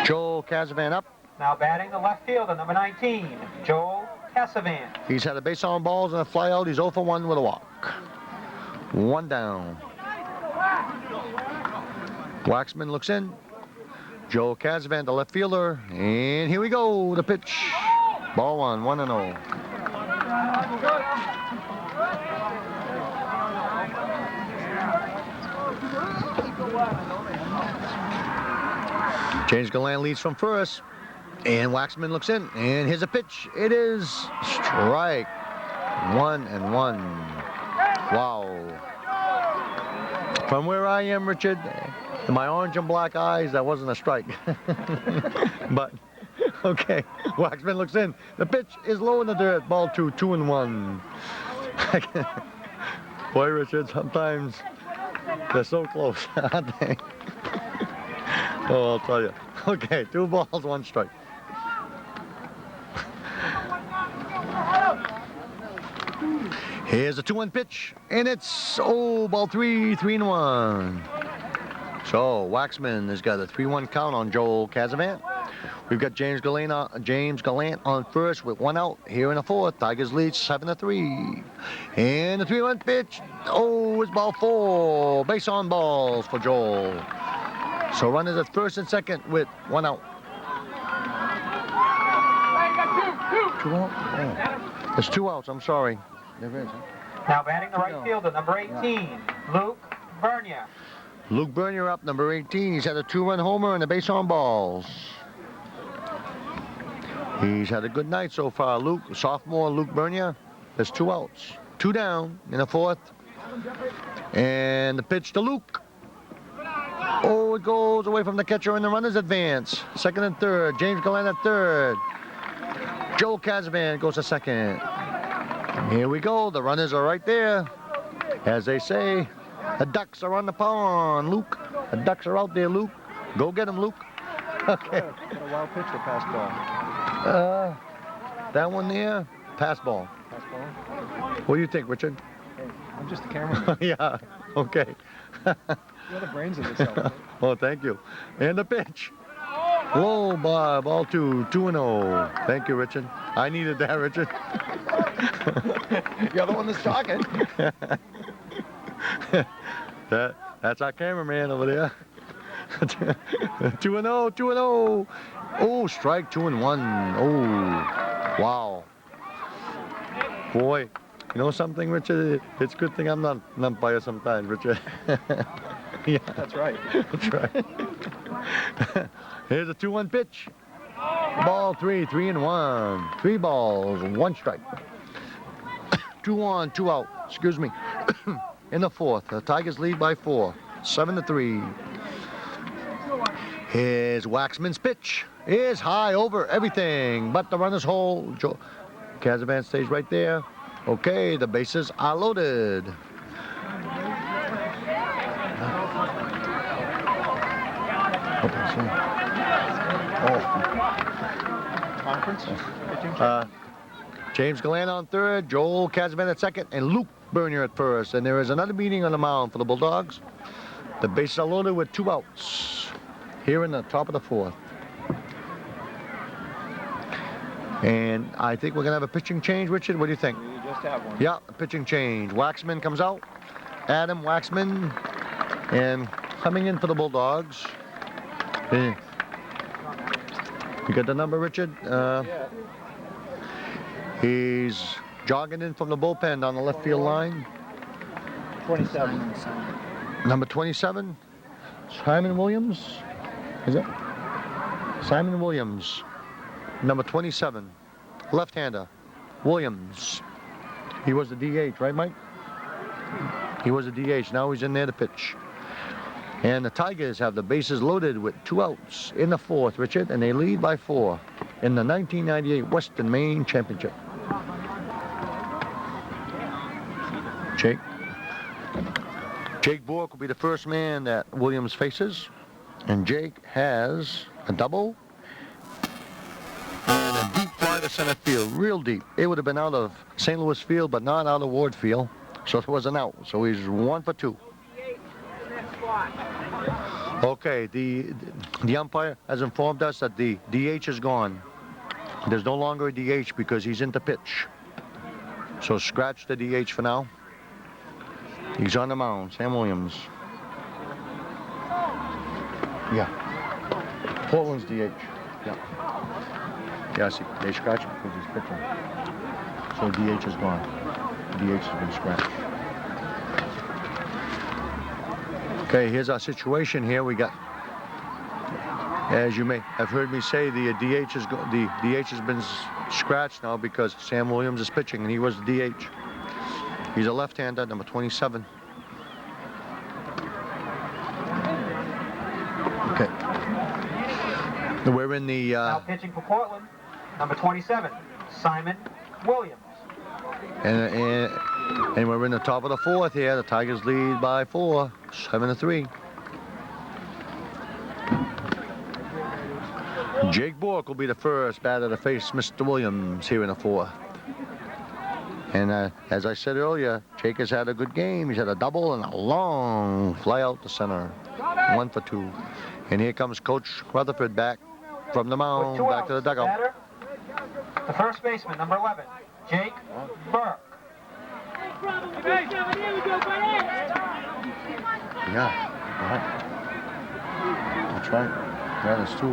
A: Joel Casavan up.
B: Now batting the left fielder, number 19, Joel Casavan.
A: He's had a base on balls and a fly out. He's 0 for 1 with a walk. 1 down. Waxman looks in. Joel Casavan, the left fielder. And here we go, the pitch. Ball 1, 1-0. James Gallant leads from first. And Waxman looks in. And here's a pitch. It is strike. 1-1. Wow. From where I am, Richard, to my orange and black eyes, that wasn't a strike. But, okay. Waxman looks in. The pitch is low in the dirt. Ball 2, 2-1. Boy, Richard, sometimes they're so close, aren't they? Oh, I'll tell you. Okay, 2 balls, 1 strike. Here's a 2-1 pitch, and it's, ball 3, 3-1. So, Waxman has got a 3-1 count on Joel Casavan. We've got James Gallant on first with 1 out here in the fourth. Tigers lead 7-3. And the 3-1 pitch, it's ball 4. Base on balls for Joel. So runners at first and second with 1 out. 2 out? Oh. There's 2 outs, I'm sorry. There is, huh?
B: Now batting the right fielder, number 18, Luke Bernier.
A: Luke Bernier up, number 18. He's had a 2-run homer and a base on balls. He's had a good night so far. Luke, sophomore Luke Bernier. There's 2 outs. 2 down in the 4th. And the pitch to Luke. Oh, it goes away from the catcher and the runners advance. Second and third. James Gallant at third. Joel Casavan goes to second. Here we go. The runners are right there. As they say, the ducks are on the pond, Luke. The ducks are out there, Luke. Go get them, Luke. Okay.
D: Got a wild pitch for pass ball.
A: That one there, pass ball.
D: Pass ball?
A: What do you think, Richard?
D: Hey, I'm just a cameraman.
A: Yeah, okay.
D: You're the brains of this outfit.
A: Oh, thank you. And the pitch. Low, Bob, ball 2-0. Thank you, Richard. I needed that, Richard.
D: You're the one that's talking.
A: That's our cameraman over there. 2-0, 2-0. Oh, strike 2-1. Oh, wow. Boy, you know something, Richard? It's a good thing I'm not an umpire sometimes, Richard. Yeah,
D: That's right.
A: that's right. Here's a 2-1 pitch. Ball 3, 3-1. 3 balls, 1 strike. 2 on, 2 out. Excuse me. In the 4th, the Tigers lead by 4, 7-3. Here's Waxman's pitch. Is high over everything, but the runner's hole. Casavan stays right there. Okay, the bases are loaded.
D: Conference?
A: James Gallant on third, Joel Casavan at second, and Luke Bernier at first. And there is another meeting on the mound for the Bulldogs. The bases are loaded with 2 outs here in the top of the 4th. And I think we're going to have a pitching change, Richard. What do you think?
D: We just have one.
A: Yeah, a pitching change. Waxman comes out. Adam Waxman. And coming in for the Bulldogs. You got the number, Richard?
D: Yeah.
A: He's jogging in from the bullpen down the left field line.
D: 27.
A: Number 27, Simon Williams. Is it? Simon Williams. Number 27, left-hander, Williams. He was the DH, right, Mike? He was the DH. Now he's in there to pitch. And the Tigers have the bases loaded with 2 outs in the 4th, Richard, and they lead by 4 in the 1998 Western Maine Championship. Jake Bork will be the first man that Williams faces. And Jake has a double and a deep fly to center field, real deep. It would have been out of St. Louis Field, but not out of Ward Field. So it was an out. So he's 1 for 2. Okay, the umpire has informed us that the DH is gone. There's no longer a DH because he's into pitch. So scratch the DH for now. He's on the mound, Sam Williams. Yeah. Portland's DH. Yeah. Yeah, see, they scratch him because he's pitching. So DH is gone. DH has been scratched. Okay, here's our situation here. We got, as you may have heard me say, the DH has been scratched now because Sam Williams is pitching, and he was the DH. He's a left-hander, number 27. Okay. We're in the...
B: Now pitching for Portland, number 27, Simon Williams.
A: And we're in the top of the 4th here. The Tigers lead by 4, 7-3. Jake Bork will be the first batter to face Mr. Williams here in the 4th. And as I said earlier, Jake has had a good game. He's had a double and a long fly out to center. 1 for 2. And here comes Coach Rutherford back from the mound, back to the dugout.
B: Batter, the first baseman, number 11, Jake Burke.
A: Yeah, right. That's right. Yeah, there's 2.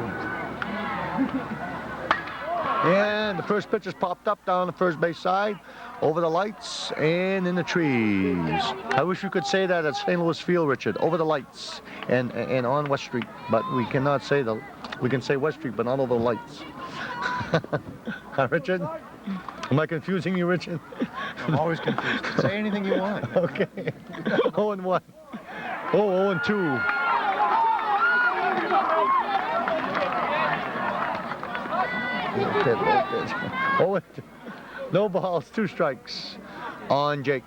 A: And the first pitch is popped up down the first base side. over the lights and in the trees. I wish we could say that at St. Louis Field, Richard. Over the lights and on West Street, but we cannot say the. We can say West Street, but not over the lights. Huh, Richard? Am I confusing you, Richard?
D: I'm always confused. Say anything you want.
A: Okay. 0-1. Oh, 0-2. Oh, no balls, 2 strikes on Jake.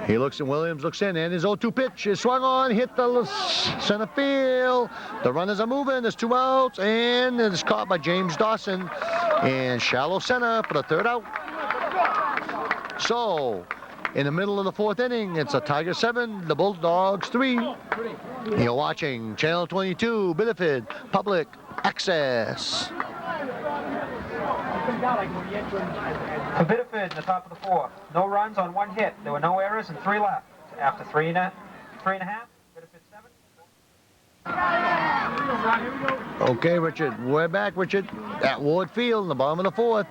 A: He looks in, Williams looks in, and his 0-2 pitch is swung on, hit the center field. The runners are moving, there's 2 outs, and it's caught by James Dawson in shallow center for the 3rd out. So, in the middle of the 4th inning, it's a Tiger 7, the Bulldogs 3. You're watching Channel 22, Biddeford Public Access.
B: For Biddeford in the top of the 4th, no runs on 1 hit. There were no errors and 3 left. After 3.5, Biddeford 7.
A: Okay, Richard, we're back, Richard, at Ward Field in the bottom of the 4th.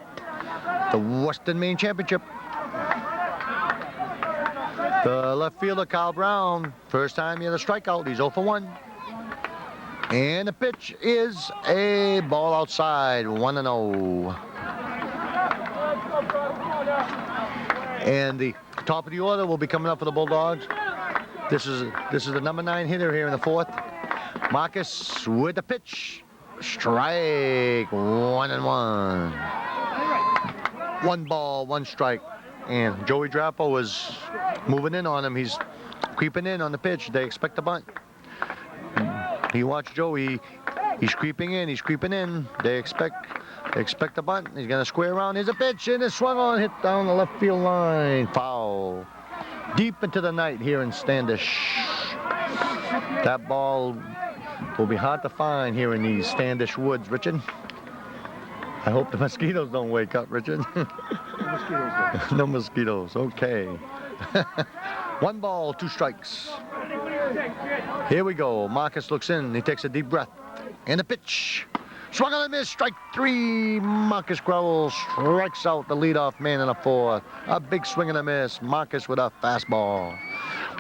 A: The Western Maine Championship. The left fielder, Kyle Brown, first time he had a strikeout. He's 0 for 1. And the pitch is a ball outside, 1-0. And the top of the order will be coming up for the Bulldogs. This is the number 9 hitter here in the 4th. Marcus with the pitch. Strike, 1-1. 1 ball, 1 strike. And Joey Drapo was moving in on him. He's creeping in on the pitch. They expect a bunt. He watched Joey. He's creeping in. He's creeping in. They expect a bunt. He's going to square around. Here's a pitch, and it's swung on, hit down the left field line. Foul. Deep into the night here in Standish. That ball will be hard to find here in these Standish woods, Richard. I hope the mosquitoes don't wake up, Richard. No mosquitoes. Okay. 1 ball, 2 strikes. Here we go. Marcus looks in. He takes a deep breath. And the pitch. Swung on and missed. Strike 3. Marcus Crowell strikes out the leadoff man in the 4th. A big swing and a miss. Marcus with a fastball.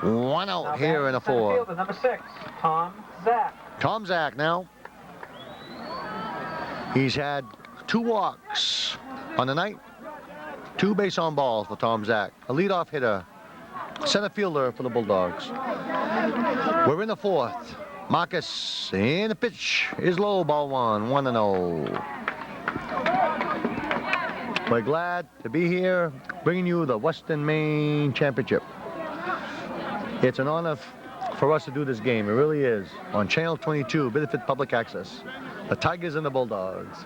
A: 1 out
B: Now
A: here in the 4th.
B: Fielder, number 6, Tom Zach.
A: Tom Zach now. He's had 2 walks on the night. 2 base on balls for Tom Zach. A leadoff hitter. Center fielder for the Bulldogs. We're in the 4th. Marcus, and the pitch is low, ball 1, 1-0. We're glad to be here, bringing you the Western Maine Championship. It's an honor for us to do this game. It really is. On Channel 22, Biddeford Public Access. The Tigers and the Bulldogs.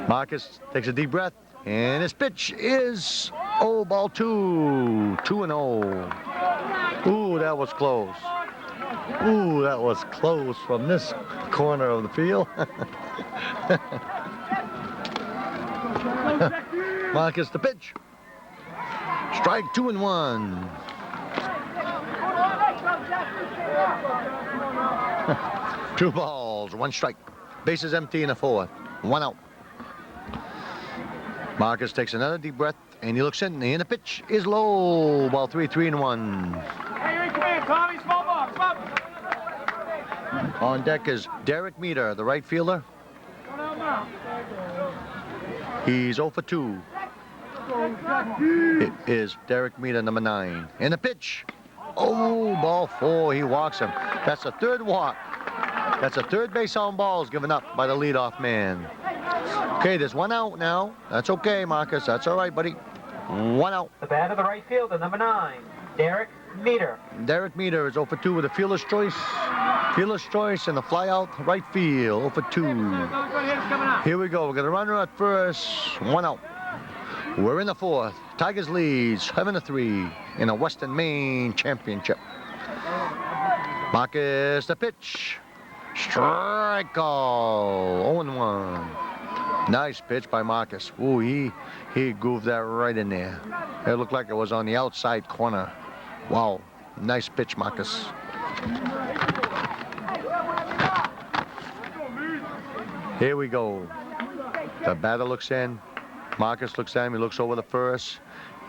A: Marcus takes a deep breath, and his pitch is, ball 2, 2-0. Ooh, that was close. Ooh, that was close from this corner of the field. Marcus, the pitch. Strike 2-1. Two balls, 1 strike. Bases empty in the 4th. 1 out. Marcus takes another deep breath, and he looks in, and the pitch is low. Ball 3, 3-1.
F: Hey, come here, Tommy. Small ball. Come up.
A: On deck is Derek Meter, the right fielder. He's 0 for 2. It is Derek Meter, number 9. And the pitch. Ball 4. He walks him. That's a 3rd walk. That's a 3rd base on balls given up by the leadoff man. Okay, there's 1 out now. That's okay, Marcus. That's all right, buddy. 1 out.
B: The bat of the right fielder, number 9, Derek Meter.
A: Derek Meter is 0 for 2 with a fielder's choice. Fielder's choice and a fly out right field. 0 for 2. Here we go. We're going to run her at first. 1 out. We're in the 4th. Tigers leads 7-3 in a Western Maine Championship. Marcus, the pitch. Strike call. 0-1. Nice pitch by Marcus. Ooh, he grooved that right in there. It looked like it was on the outside corner. Wow. Nice pitch, Marcus. Here we go. The batter looks in. Marcus looks at him. He looks over the first.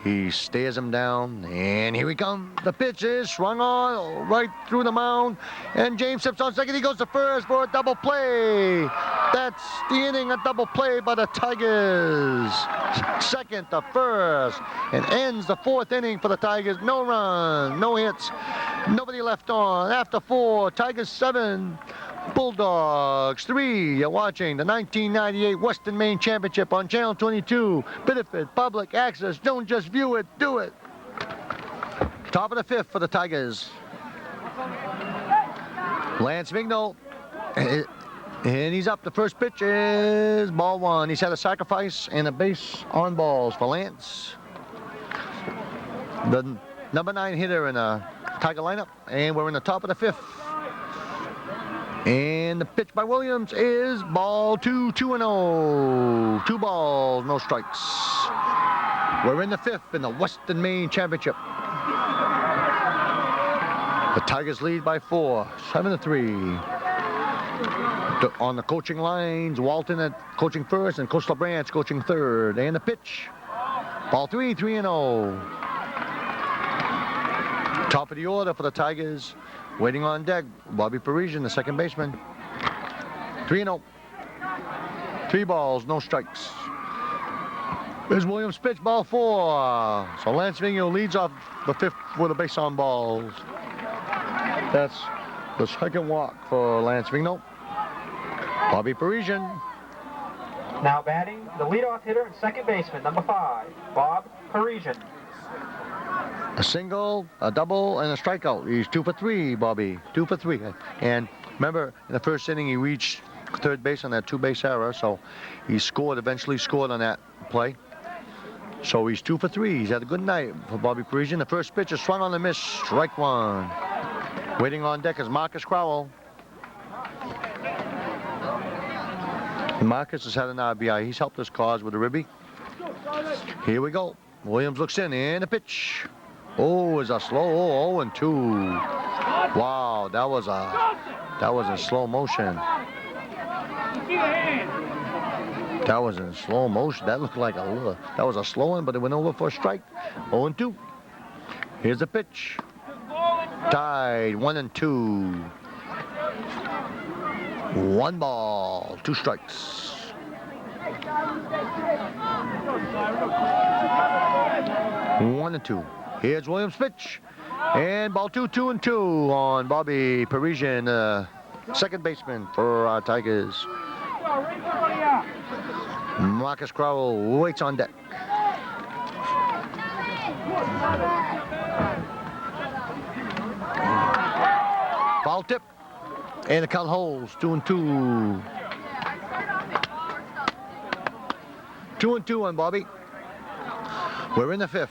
A: He stares him down, and here he comes. The pitch is swung on right through the mound, and James Sips on second. He goes to first for a double play. That's the inning, a double play by the Tigers. Second to first, and ends the fourth inning for the Tigers. No run, no hits, nobody left on. After 4, Tigers 7. Bulldogs 3. You're watching the 1998 Western Maine Championship on Channel 22. Benefit public access. Don't just view it, do it. Top of the 5th for the Tigers. Lance Vigneault, and he's up. The first pitch is ball 1. He's had a sacrifice and a base on balls for Lance. The number 9 hitter in a Tiger lineup, and we're in the top of the 5th. And the pitch by Williams is ball 2, 2-0. 2 balls, no strikes. We're in the 5th in the Western Maine Championship. The Tigers lead by 4, 7-3. On the coaching lines, Walton at coaching first and Coach LeBranch coaching third. And the pitch, ball 3, 3-0. Top of the order for the Tigers. Waiting on deck, Bobby Parisian, the second baseman. 3-0. 3 balls, no strikes. There's Williams' pitch, ball 4. So Lance Vigneault leads off the 5th with a base on balls. That's the second walk for Lance Vigneault. Bobby Parisian.
B: Now batting, the leadoff hitter and second baseman, number 5, Bob Parisian.
A: A single, a double, and a strikeout. He's 2 for 3, Bobby. 2 for 3. And remember, in the first inning, he reached third base on that 2-base error, so he scored, eventually scored on that play. So he's 2 for 3. He's had a good night for Bobby Parisian. The first pitch is swung on the miss, strike 1. Waiting on deck is Marcus Crowell. And Marcus has had an RBI. He's helped his cause with a ribby. Here we go. Williams looks in, and a pitch. Oh, it's a slow 0-2. Wow, that was in slow motion. That was in slow motion. That looked like that was a slow one, but it went over for a strike. 0-2. Here's the pitch. Tied 1-2. 1 ball, 2 strikes. 1-2. Here's Williams' pitch. And ball 2, 2-2 on Bobby Parisian, second baseman for our Tigers. Marcus Crowell waits on deck. Foul tip. And the count holds 2-2. 2-2 on Bobby. We're in the 5th.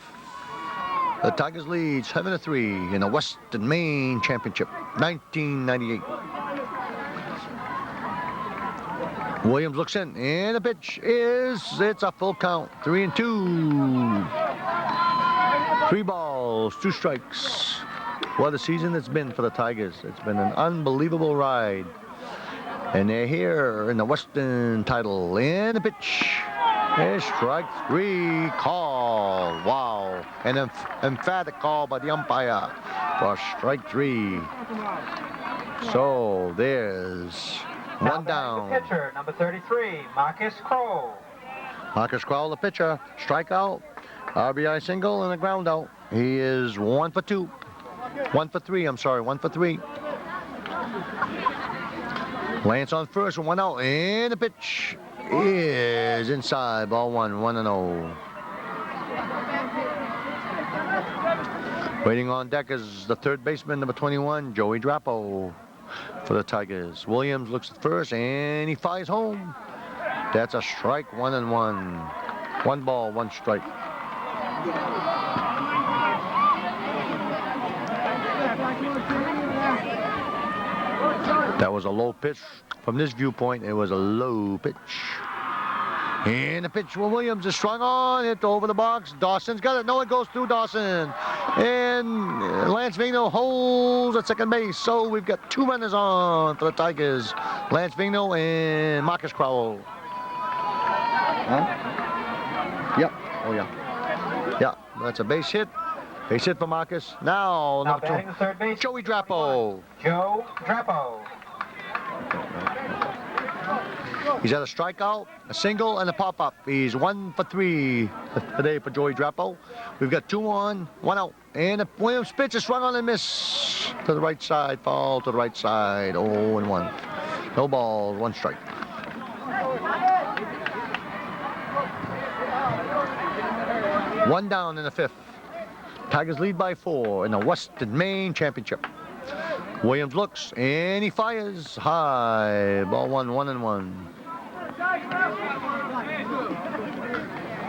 A: The Tigers lead 7-3 in the Western Maine Championship, 1998. Williams looks in, and the pitch it's a full count, 3-2. 3 balls, 2 strikes. What a season it's been for the Tigers. It's been an unbelievable ride. And they're here in the Western title. And the pitch. It's strike 3 call. Wow. An emphatic call by the umpire for strike 3. So there's one down.
B: The pitcher, number 33, Marcus Crowell.
A: Marcus Crowell, the pitcher. Strikeout, RBI single, and a ground out. He is 1 for 2. 1 for 3, I'm sorry, 1 for 3. Lance on first, 1 out, and the pitch is inside, ball 1, 1-0. Waiting on deck is the third baseman, number 21, Joey Drapo for the Tigers. Williams looks at first, and he flies home. That's a strike, 1-1. 1 ball, 1 strike. That was a low pitch. From this viewpoint, it was a low pitch. And the pitch for Williams is swung on. It over the box. Dawson's got it. No, it goes through Dawson. And Lance Vigneault holds at second base. So we've got 2 runners on for the Tigers. Lance Vigneault and Marcus Crowell. Yep. Oh, yeah. Yeah, that's a base hit. Base hit for Marcus. Now,
B: Now
A: number
B: batting
A: two,
B: the third base.
A: Joey Drapo.
B: Joe Drapo.
A: He's had a strikeout, a single, and a pop-up. He's 1 for 3 today for Joey Drapo. We've got 2 on, 1 out. And the Williams pitch is swung on and miss. To the right side, foul to the right side. 0-1. No balls, 1 strike. One down in the 5th. Tigers lead by 4 in the Western Maine Championship. Williams looks and he fires high. Ball 1-1.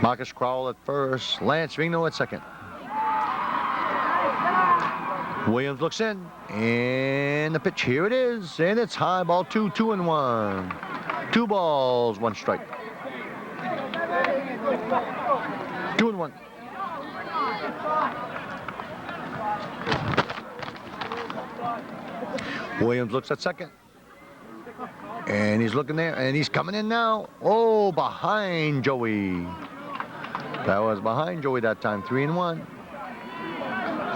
A: Marcus Crowell at first. Lance Vigno at second. Williams looks in and the pitch. Here it is, and it's high. Ball 2-1. 2 balls, 1 strike. 2-1. Williams looks at second. And he's looking there, and he's coming in now. Oh, behind Joey. That was behind Joey that time. 3-1.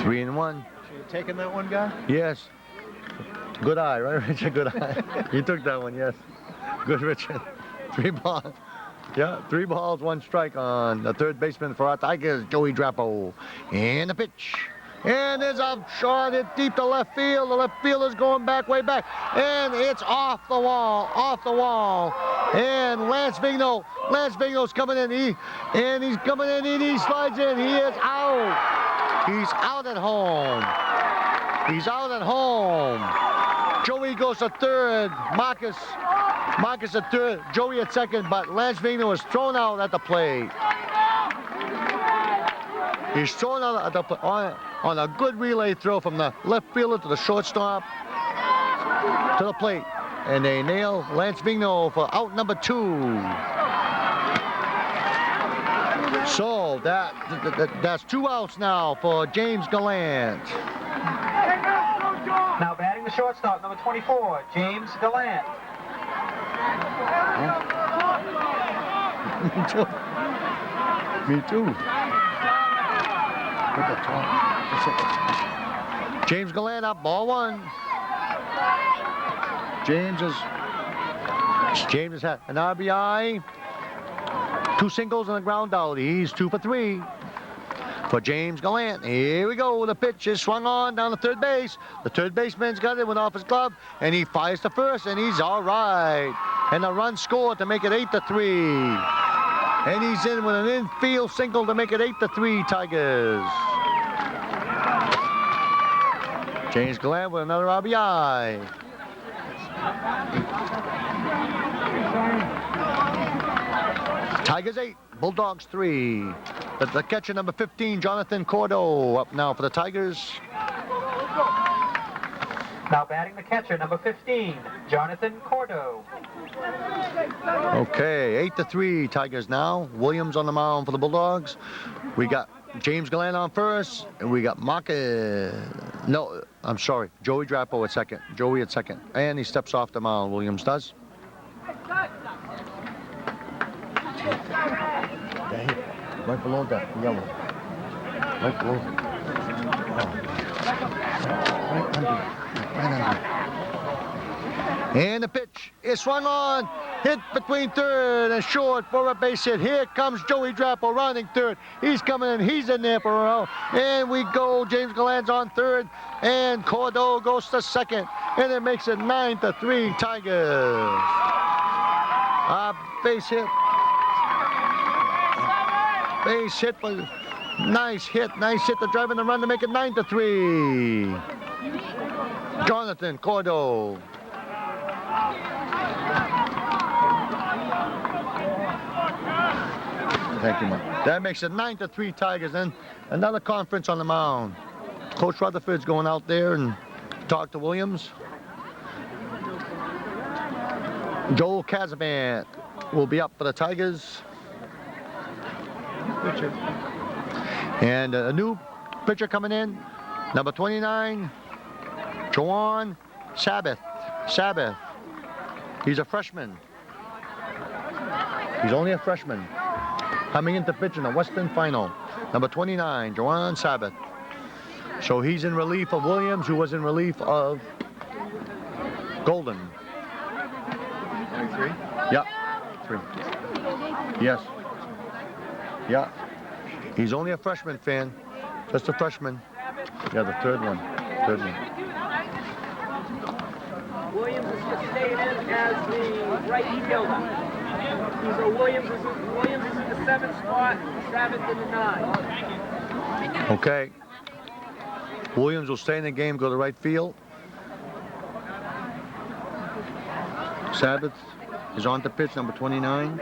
A: 3-1.
D: You taking that one, guy?
A: Yes. Good eye, right, Richard? Good eye. You took that one, yes. Good, Richard. 3 balls. Yeah, 3 balls, 1 strike on the third baseman for our Tigers, Joey Drapo. And the pitch. And there's a shot hit deep to left field. The left fielder's going back, way back. And it's off the wall, And Lance Vigno's coming in. He's coming in and he slides in. He is out. He's out at home. Joey goes to third. Marcus at third. Joey at second, but Lance Vigno is thrown out at the plate. He's thrown out at the on a good relay throw from the left fielder to the shortstop to the plate. And they nail Lance Vigno for out number 2. So that's 2 outs now for James Gallant.
B: Now batting the shortstop, number 24, James Gallant.
A: Me too. James Gallant up, ball 1. James has had an RBI, 2 singles and a ground out. He's 2 for 3 for James Gallant. Here we go. The pitch is swung on down the third base. The third baseman's got it, went off his glove, and he fires to first, and he's all right. And a run scored to make it 8-3. And he's in with an infield single to make it 8-3 Tigers. James Gallant with another RBI. Tigers 8, Bulldogs 3. The catcher number 15, Jonathan Cordo, up now for the Tigers.
B: Now batting the catcher, number 15, Jonathan Cordo.
A: Okay, 8-3 Tigers now. Williams on the mound for the Bulldogs. We got James Gallant on first, and we got Joey Drapo at second. Joey at second. And he steps off the mound, Williams does. Right below that, yellow. Right below. Right under. And the pitch is swung on. Hit between third and short for a base hit. Here comes Joey Drapo rounding third. He's coming in. He's in there for a row. And we go. James Gallant's on third. And Cordo goes to second. And it makes it 9-3 Tigers. A base hit. Base hit. Nice hit. Nice hit to drive in the run to make it 9-3. Jonathan Cordo. Thank you, Mike. That makes it 9-3 Tigers. And another conference on the mound. Coach Rutherford's going out there and talk to Williams. Joel Kazabant will be up for the Tigers. And a new pitcher coming in, number 29, Joan Sabbath. He's a freshman. He's only a freshman. Coming into pitch in the Western Final, number 29, Joanne Sabbath. So he's in relief of Williams, who was in relief of Golden.
D: 23?
A: Yeah, 3. Yes. Yeah. He's only a freshman, fan. Just a freshman. Yeah, the third one.
C: Williams is staying in as the right fielder. So Williams is in the 7th spot, Sabbath in the 9.
A: Okay. Williams will stay in the game, go to right field. Sabbath is on to pitch, number 29.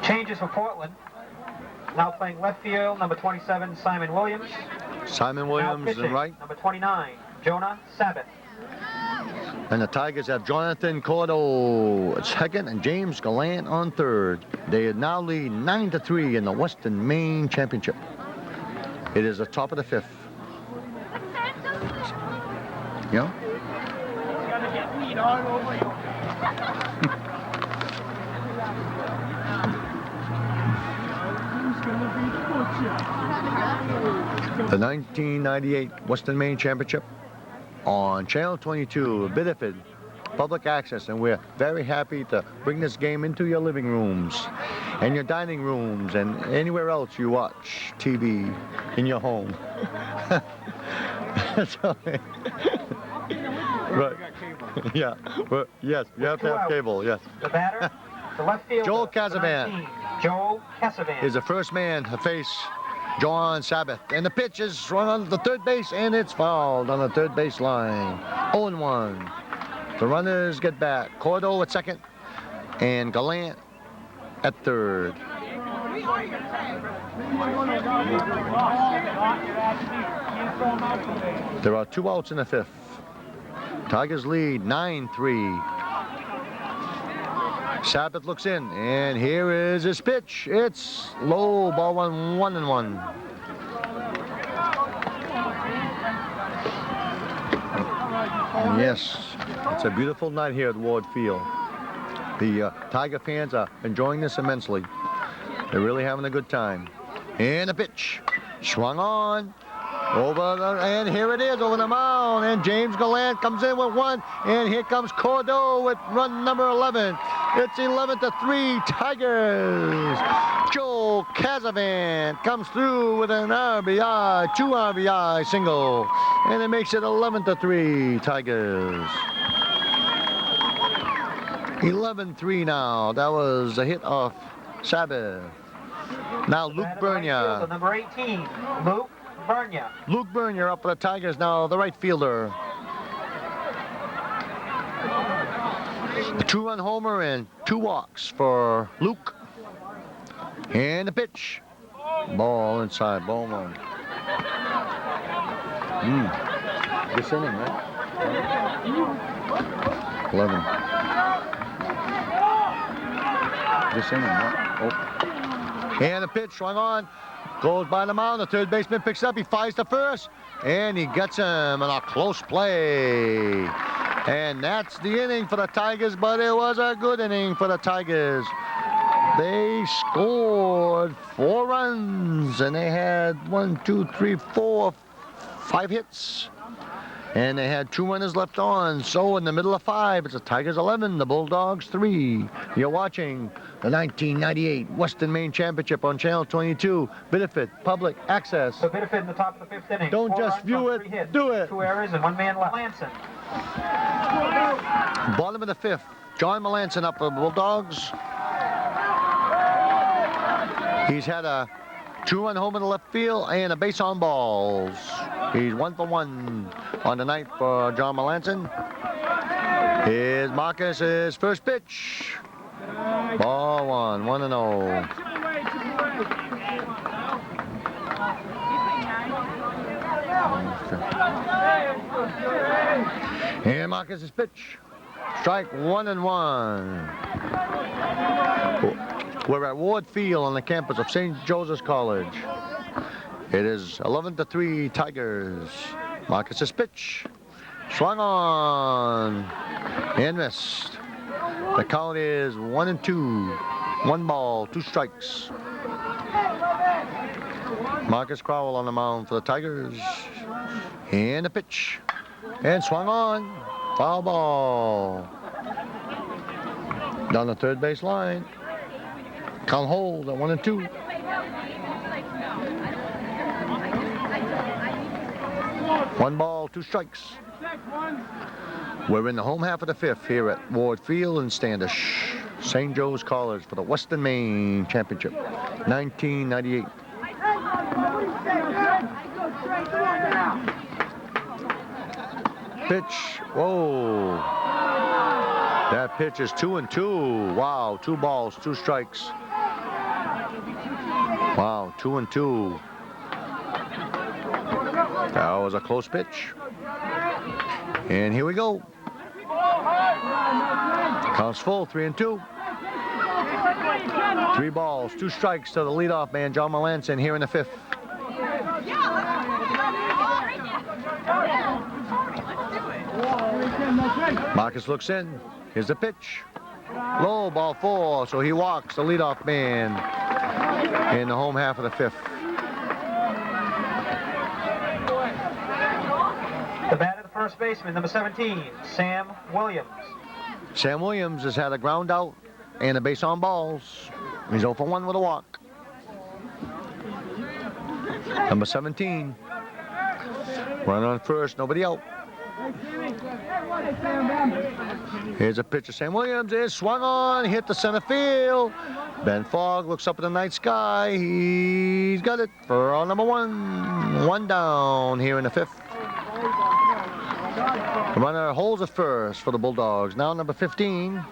B: Changes for Portland. Now playing left field, number 27, Simon Williams.
A: Simon Williams
B: Now
A: in
B: pitching,
A: right.
B: number 29, Jonah Sabbath.
A: And the Tigers have Jonathan Cordo at second and James Gallant on third. They now lead 9-3 in the Western Maine Championship. It is the top of the 5th. Yeah.
F: Gotta get lead all over you.
A: The 1998 Western Maine Championship on Channel 22, Biddeford, public access, and we're very happy to bring this game into your living rooms and your dining rooms and anywhere else you watch TV in your home. So, right. Yeah. Well, yes, you have to have cable, yes.
B: The batter, the left fielder,
A: Joel
B: number
A: Casavan.
B: 19, Joel Casavan.
A: Is the first man to face John Sabbath. And the pitch is run on the third base, and it's fouled on the third base line. 0-1. The runners get back. Cordo at second, and Gallant at third. There are 2 outs in the 5th. Tigers lead 9-3. Sabbath looks in, and here is his pitch. It's low, ball 1-1. And yes, it's a beautiful night here at Ward Field. The Tiger fans are enjoying this immensely. They're really having a good time. And a pitch, swung on. And here it is over the mound, and James Gallant comes in with 1, and here comes Cordo with run number 11. It's 11-3 Tigers. Joel Casavan comes through with an RBI, 2 RBI single, and it makes it 11-3 Tigers. 11-3 now. That was a hit off Sabbath. Now Luke Bernia.
B: Number 18, Luke Bernia.
A: Luke Bernia up for the Tigers now, the right fielder. A 2-run homer and 2 walks for Luke. And the pitch. Ball inside, ball 1. This inning, right? 11. This inning, right? Oh. And the pitch swung on. Goes by the mound, the third baseman picks it up, he fires to first, and he gets him in a close play. And that's the inning for the Tigers, but it was a good inning for the Tigers. They scored 4 runs, and they had 5 hits. And they had 2 runners left on. So in the middle of 5, it's the Tigers 11, the Bulldogs 3. You're watching the 1998 Western Maine Championship on Channel 22, Biddeford Public Access.
B: So Biddeford in the top of the 5th inning.
A: Don't
B: 4
A: just
B: runs
A: view
B: on
A: it,
B: 3 hits,
A: do it.
B: 2 errors and 1 man left. Melanson.
A: Bottom of the 5th, John Melanson up for the Bulldogs. He's had a 2-run home in the left field and a base on balls. He's 1 for 1 on the night for John Melanson. Here's Marcus' first pitch. Ball 1, 1-0. And Marcus' pitch. Strike 1-1. We're at Ward Field on the campus of St. Joseph's College. It is 11-3 Tigers. Marcus' pitch. Swung on. And missed. The count is 1-2. 1 ball, 2 strikes. Marcus Crowell on the mound for the Tigers. And a pitch. And swung on. Foul ball. Down the third base line. Count hold at 1-2. One ball, 2 strikes. We're in the home half of the 5th here at Ward Field in Standish. St. Joe's College for the Western Maine Championship, 1998. Pitch. Whoa. That pitch is 2-2. Wow. 2 balls, 2 strikes. Wow. 2-2. That was a close pitch. And here we go. Counts full, 3-2. 3 balls, 2 strikes to the leadoff man, John Melanson, here in the 5th. Marcus looks in. Here's the pitch. Low, ball 4, so he walks the leadoff man in the home half of the 5th.
B: The bat of the first baseman, number 17, Sam Williams.
A: Sam Williams has had a ground out and a base on balls. He's 0 for 1 with a walk. Number 17. Run on first, nobody out. Here's a pitch of Sam Williams. It's swung on, hit the center field. Ben Fogg looks up at the night sky. He's got it for round number 1. 1 down here in the 5th. The runner holds at first for the Bulldogs. Now number 15.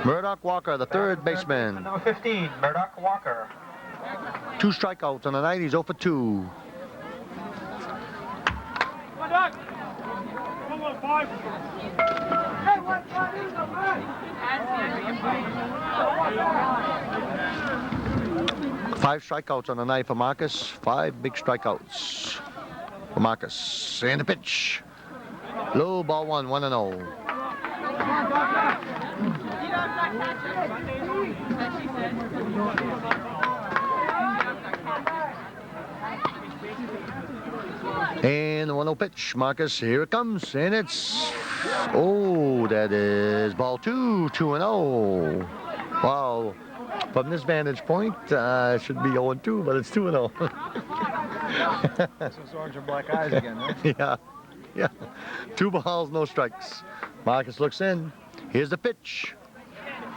A: Murdoch Walker, the third baseman.
B: Number 15, Murdoch Walker.
A: 2 strikeouts on the night. He's 0 for 2. Five strikeouts on the night for Marcus. 5 big strikeouts for Marcus. And the pitch. Low, ball 1, 1-0. And the 1-0 pitch. Marcus, here it comes. And it's, oh, that is ball 2, 2-0. Wow. From this vantage point, it should be 0-2, but it's 2-0.
D: Those orange and black eyes again, right?
A: Yeah. 2 balls, no strikes. Marcus looks in. Here's the pitch.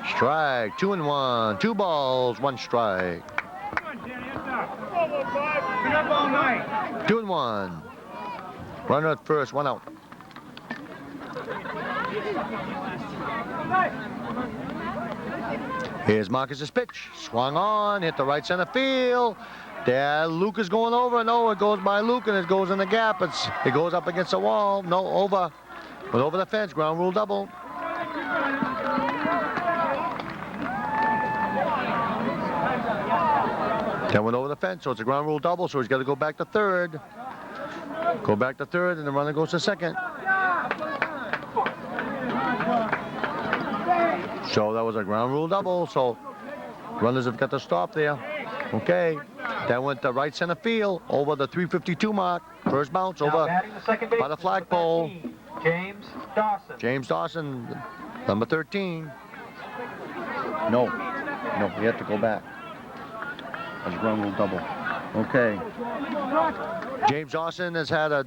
A: Strike, 2-1. 2 balls, 1 strike. 2-1. Runner at first, 1 out. Here's Marcus's pitch. Swung on, hit the right center field. There, Luke is going over. No, it goes by Luke and it goes in the gap. It goes up against the wall. No, over. But over the fence, ground rule double. That went over the fence, so it's a ground rule double, so he's got to go back to third. Go back to third, and the runner goes to second. So that was a ground rule double, so runners have got to stop there. Okay, that went to right center field, over the 352 mark. First bounce
B: Now
A: over
B: batting the second baseman,
A: by the flagpole.
B: 13, James Dawson.
A: James Dawson, number 13. No, we have to go back. That's ground rule double. Okay. James Dawson has had a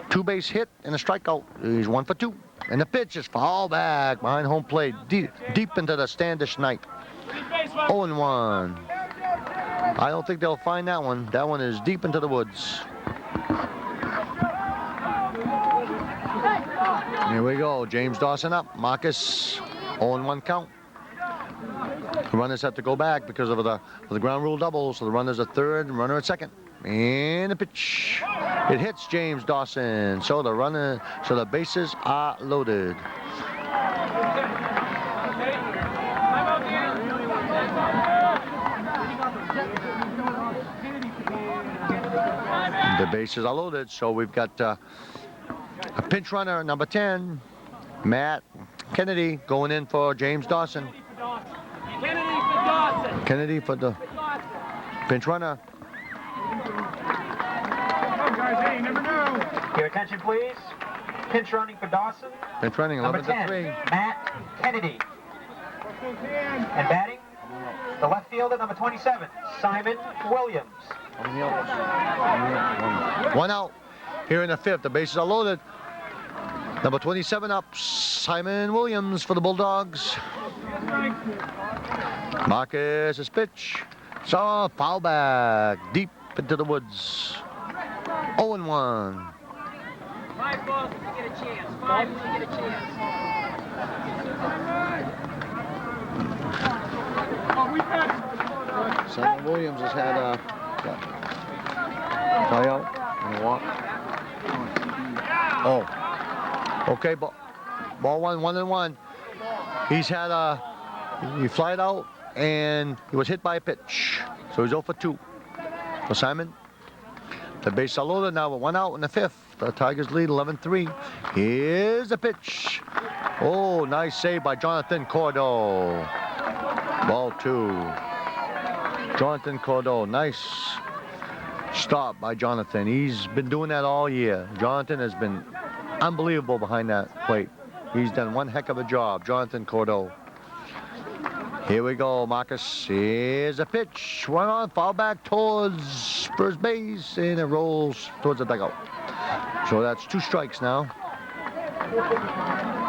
A: 2-base hit and a strikeout. He's 1 for 2. And the pitch is foul back behind home plate, deep into the Standish night. 0-1. I don't think they'll find that one. That one is deep into the woods. Here we go. James Dawson up. Marcus, 0-1 count. The runners have to go back because of the ground rule double. So the runner's at third and runner at second. And the pitch. It hits James Dawson. So the bases are loaded. The bases are loaded, so we've got a pinch runner, number 10, Matt Kennedy, going in for James Dawson.
C: Kennedy for Dawson.
A: Kennedy for the pinch runner.
F: Hey, never know.
B: Your attention, please. Pinch running for Dawson.
A: Pinch running,
B: Number
A: 11 to
B: 10,
A: 3.
B: Matt Kennedy. And batting, the left fielder, number 27, Simon Williams.
A: One out here in the 5th. The bases are loaded. Number 27 up, Simon Williams for the Bulldogs. Marcus's pitch. So foul back deep into the woods. 0-1.
C: 5 balls if you get a chance. 5 when you get a chance.
A: Simon Williams has had a tryout and a walk. Oh. Okay, ball 1-1. He's had he flied out and he was hit by a pitch. So he's 0 for 2 for Simon. The base are loaded now with 1 out in the 5th. The Tigers lead 11-3. Here's the pitch. Oh, nice save by Jonathan Cordo. Ball 2. Jonathan Cordo, nice stop by Jonathan. He's been doing that all year. Jonathan has been unbelievable behind that plate. He's done one heck of a job, Jonathan Cordo. Here we go, Marcus. Here's a pitch. One on, foul back towards first base, and it rolls towards the dugout. So that's 2 strikes now.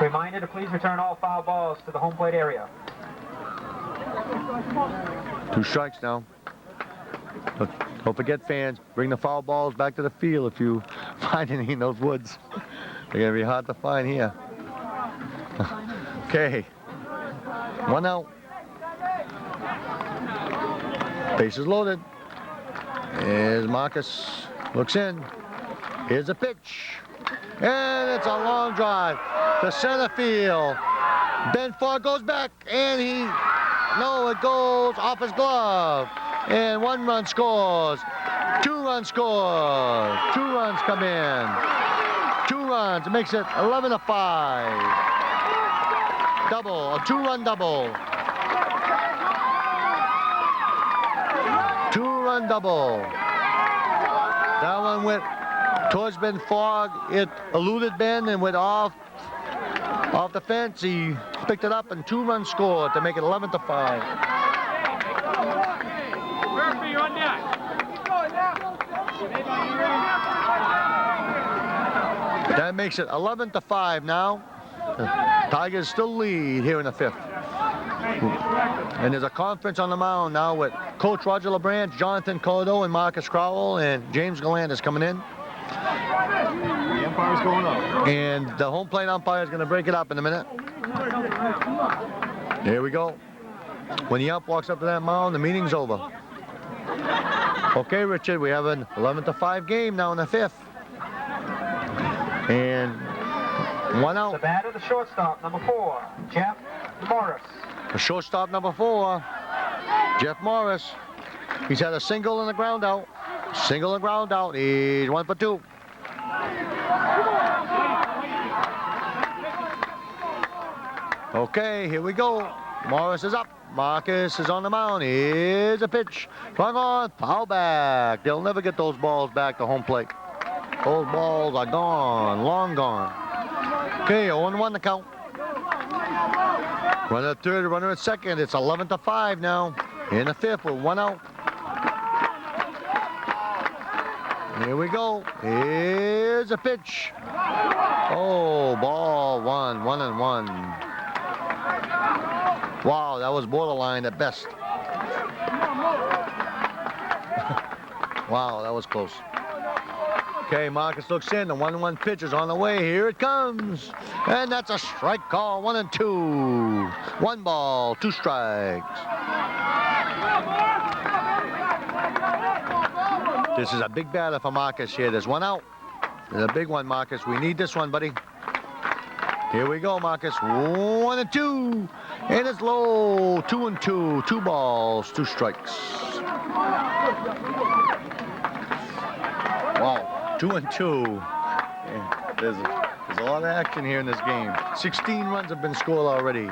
B: Reminder to please return all foul balls to the home plate area.
A: 2 strikes now. Don't forget, fans, bring the foul balls back to the field if you find any in those woods. They're going to be hard to find here. Okay. 1 out. Bases loaded. Here's Marcus. Looks in. Here's a pitch. And it's a long drive to center field. Ben Farr goes back, and it goes off his glove. And 1 run scores. 2 runs score. 2 runs come in. 2 runs. It makes it 11-5. Double, a 2-run double. 2-run double. That one went towards Ben Fogg. It eluded Ben and went off the fence. He picked it up and 2-run score to make it 11-5.
F: Murphy on deck.
A: That makes it 11-5 now. The Tigers still lead here in the 5th. And there's a conference on the mound now with Coach Roger LeBranch, Jonathan Cordo, and Marcus Crowell, and James Gallant is coming in.
D: The umpire's going up.
A: And the home plate umpire is going to break it up in a minute. Here we go. When the ump walks up to that mound, the meeting's over. Okay, Richard, we have an 11-5 game now in the 5th. And 1 out.
B: The batter, the shortstop, number 4, Jeff Morris.
A: The shortstop, number 4, Jeff Morris. He's had a single and a ground out. Single and ground out. He's 1 for 2. Okay, here we go. Morris is up. Marcus is on the mound. Here's a pitch. Swung on, foul back. They'll never get those balls back to home plate. Those balls are gone, long gone. Okay, 0-1 the count. Runner at 3rd, runner at 2nd. It's 11-5 now. In the 5th with 1 out. Here we go. Here's a pitch. Oh, ball 1, 1-1. Wow, that was borderline at best. Wow, that was close. Okay, Marcus looks in. The 1-1 pitch is on the way. Here it comes. And that's a strike call. 1-2. 1 ball, 2 strikes. This is a big batter for Marcus here. There's 1 out. There's a big one, Marcus. We need this one, buddy. Here we go, Marcus. 1-2. And it's low. 2-2. 2 balls, 2 strikes. Wow, 2-2. Yeah, there's a lot of action here in this game. 16 runs have been scored already.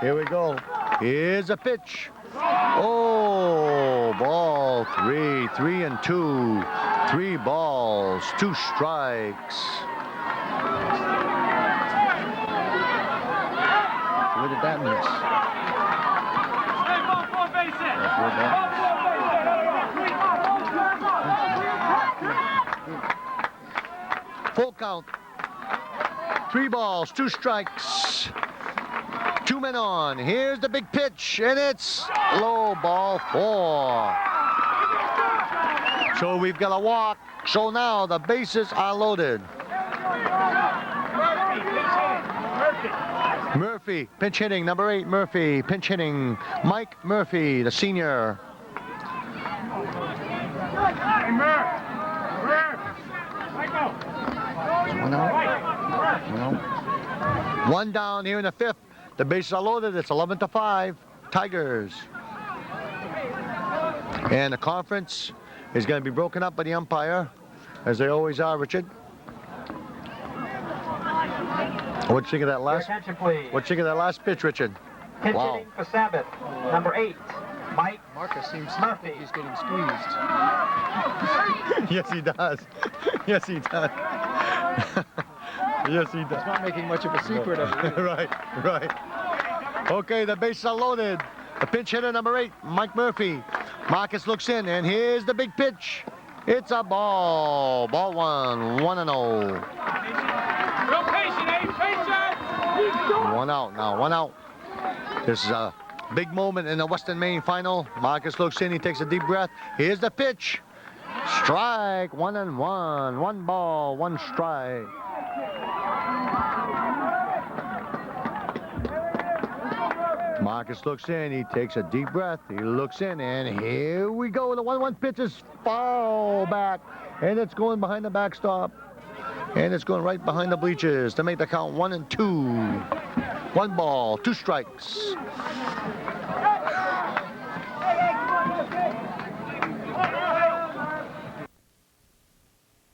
A: Here we go. Here's a pitch. Oh, ball 3, 3-2. 3 balls, 2 strikes. Where did that miss? That's where that full count. 3 balls, 2 strikes. 2 men on. Here's the big pitch, and it's low, ball 4. So we've got a walk. So now the bases are loaded. Murphy, pinch hitting, number 8, Murphy, pinch hitting. Mike Murphy, the senior.
F: Hey, Murph! Michael!
A: One out. 1 down here in the 5th. The bases are loaded. It's 11-5. Tigers. And the conference is going to be broken up by the umpire, as they always are, Richard. What you think of that
B: Your
A: last?
B: attention, please.
A: What you think of that last pitch, Richard?
B: Pinch
A: Wow.
B: hitting for Sabbath, number 8, Mike
G: Marcus seems
B: Murphy.
G: he's getting squeezed.
A: Yes, he does. Yes, he does. Yes, he does.
G: He's not making much of a secret of it.
A: Right. Okay, the bases are loaded. The pinch hitter, number 8, Mike Murphy. Marcus looks in, and here's the big pitch. It's a ball. Ball 1, 1-0.
F: Real patient, eh? Patient!
A: 1 out now, 1 out. This is a big moment in the Western Maine final. Marcus looks in, he takes a deep breath. Here's the pitch. Strike, 1-1. 1 ball, 1 strike. Marcus looks in, he takes a deep breath, he looks in, and here we go. The 1-1 pitch is foul back, and it's going behind the backstop, and it's going right behind the bleachers to make the count 1-2. 1 ball, 2 strikes.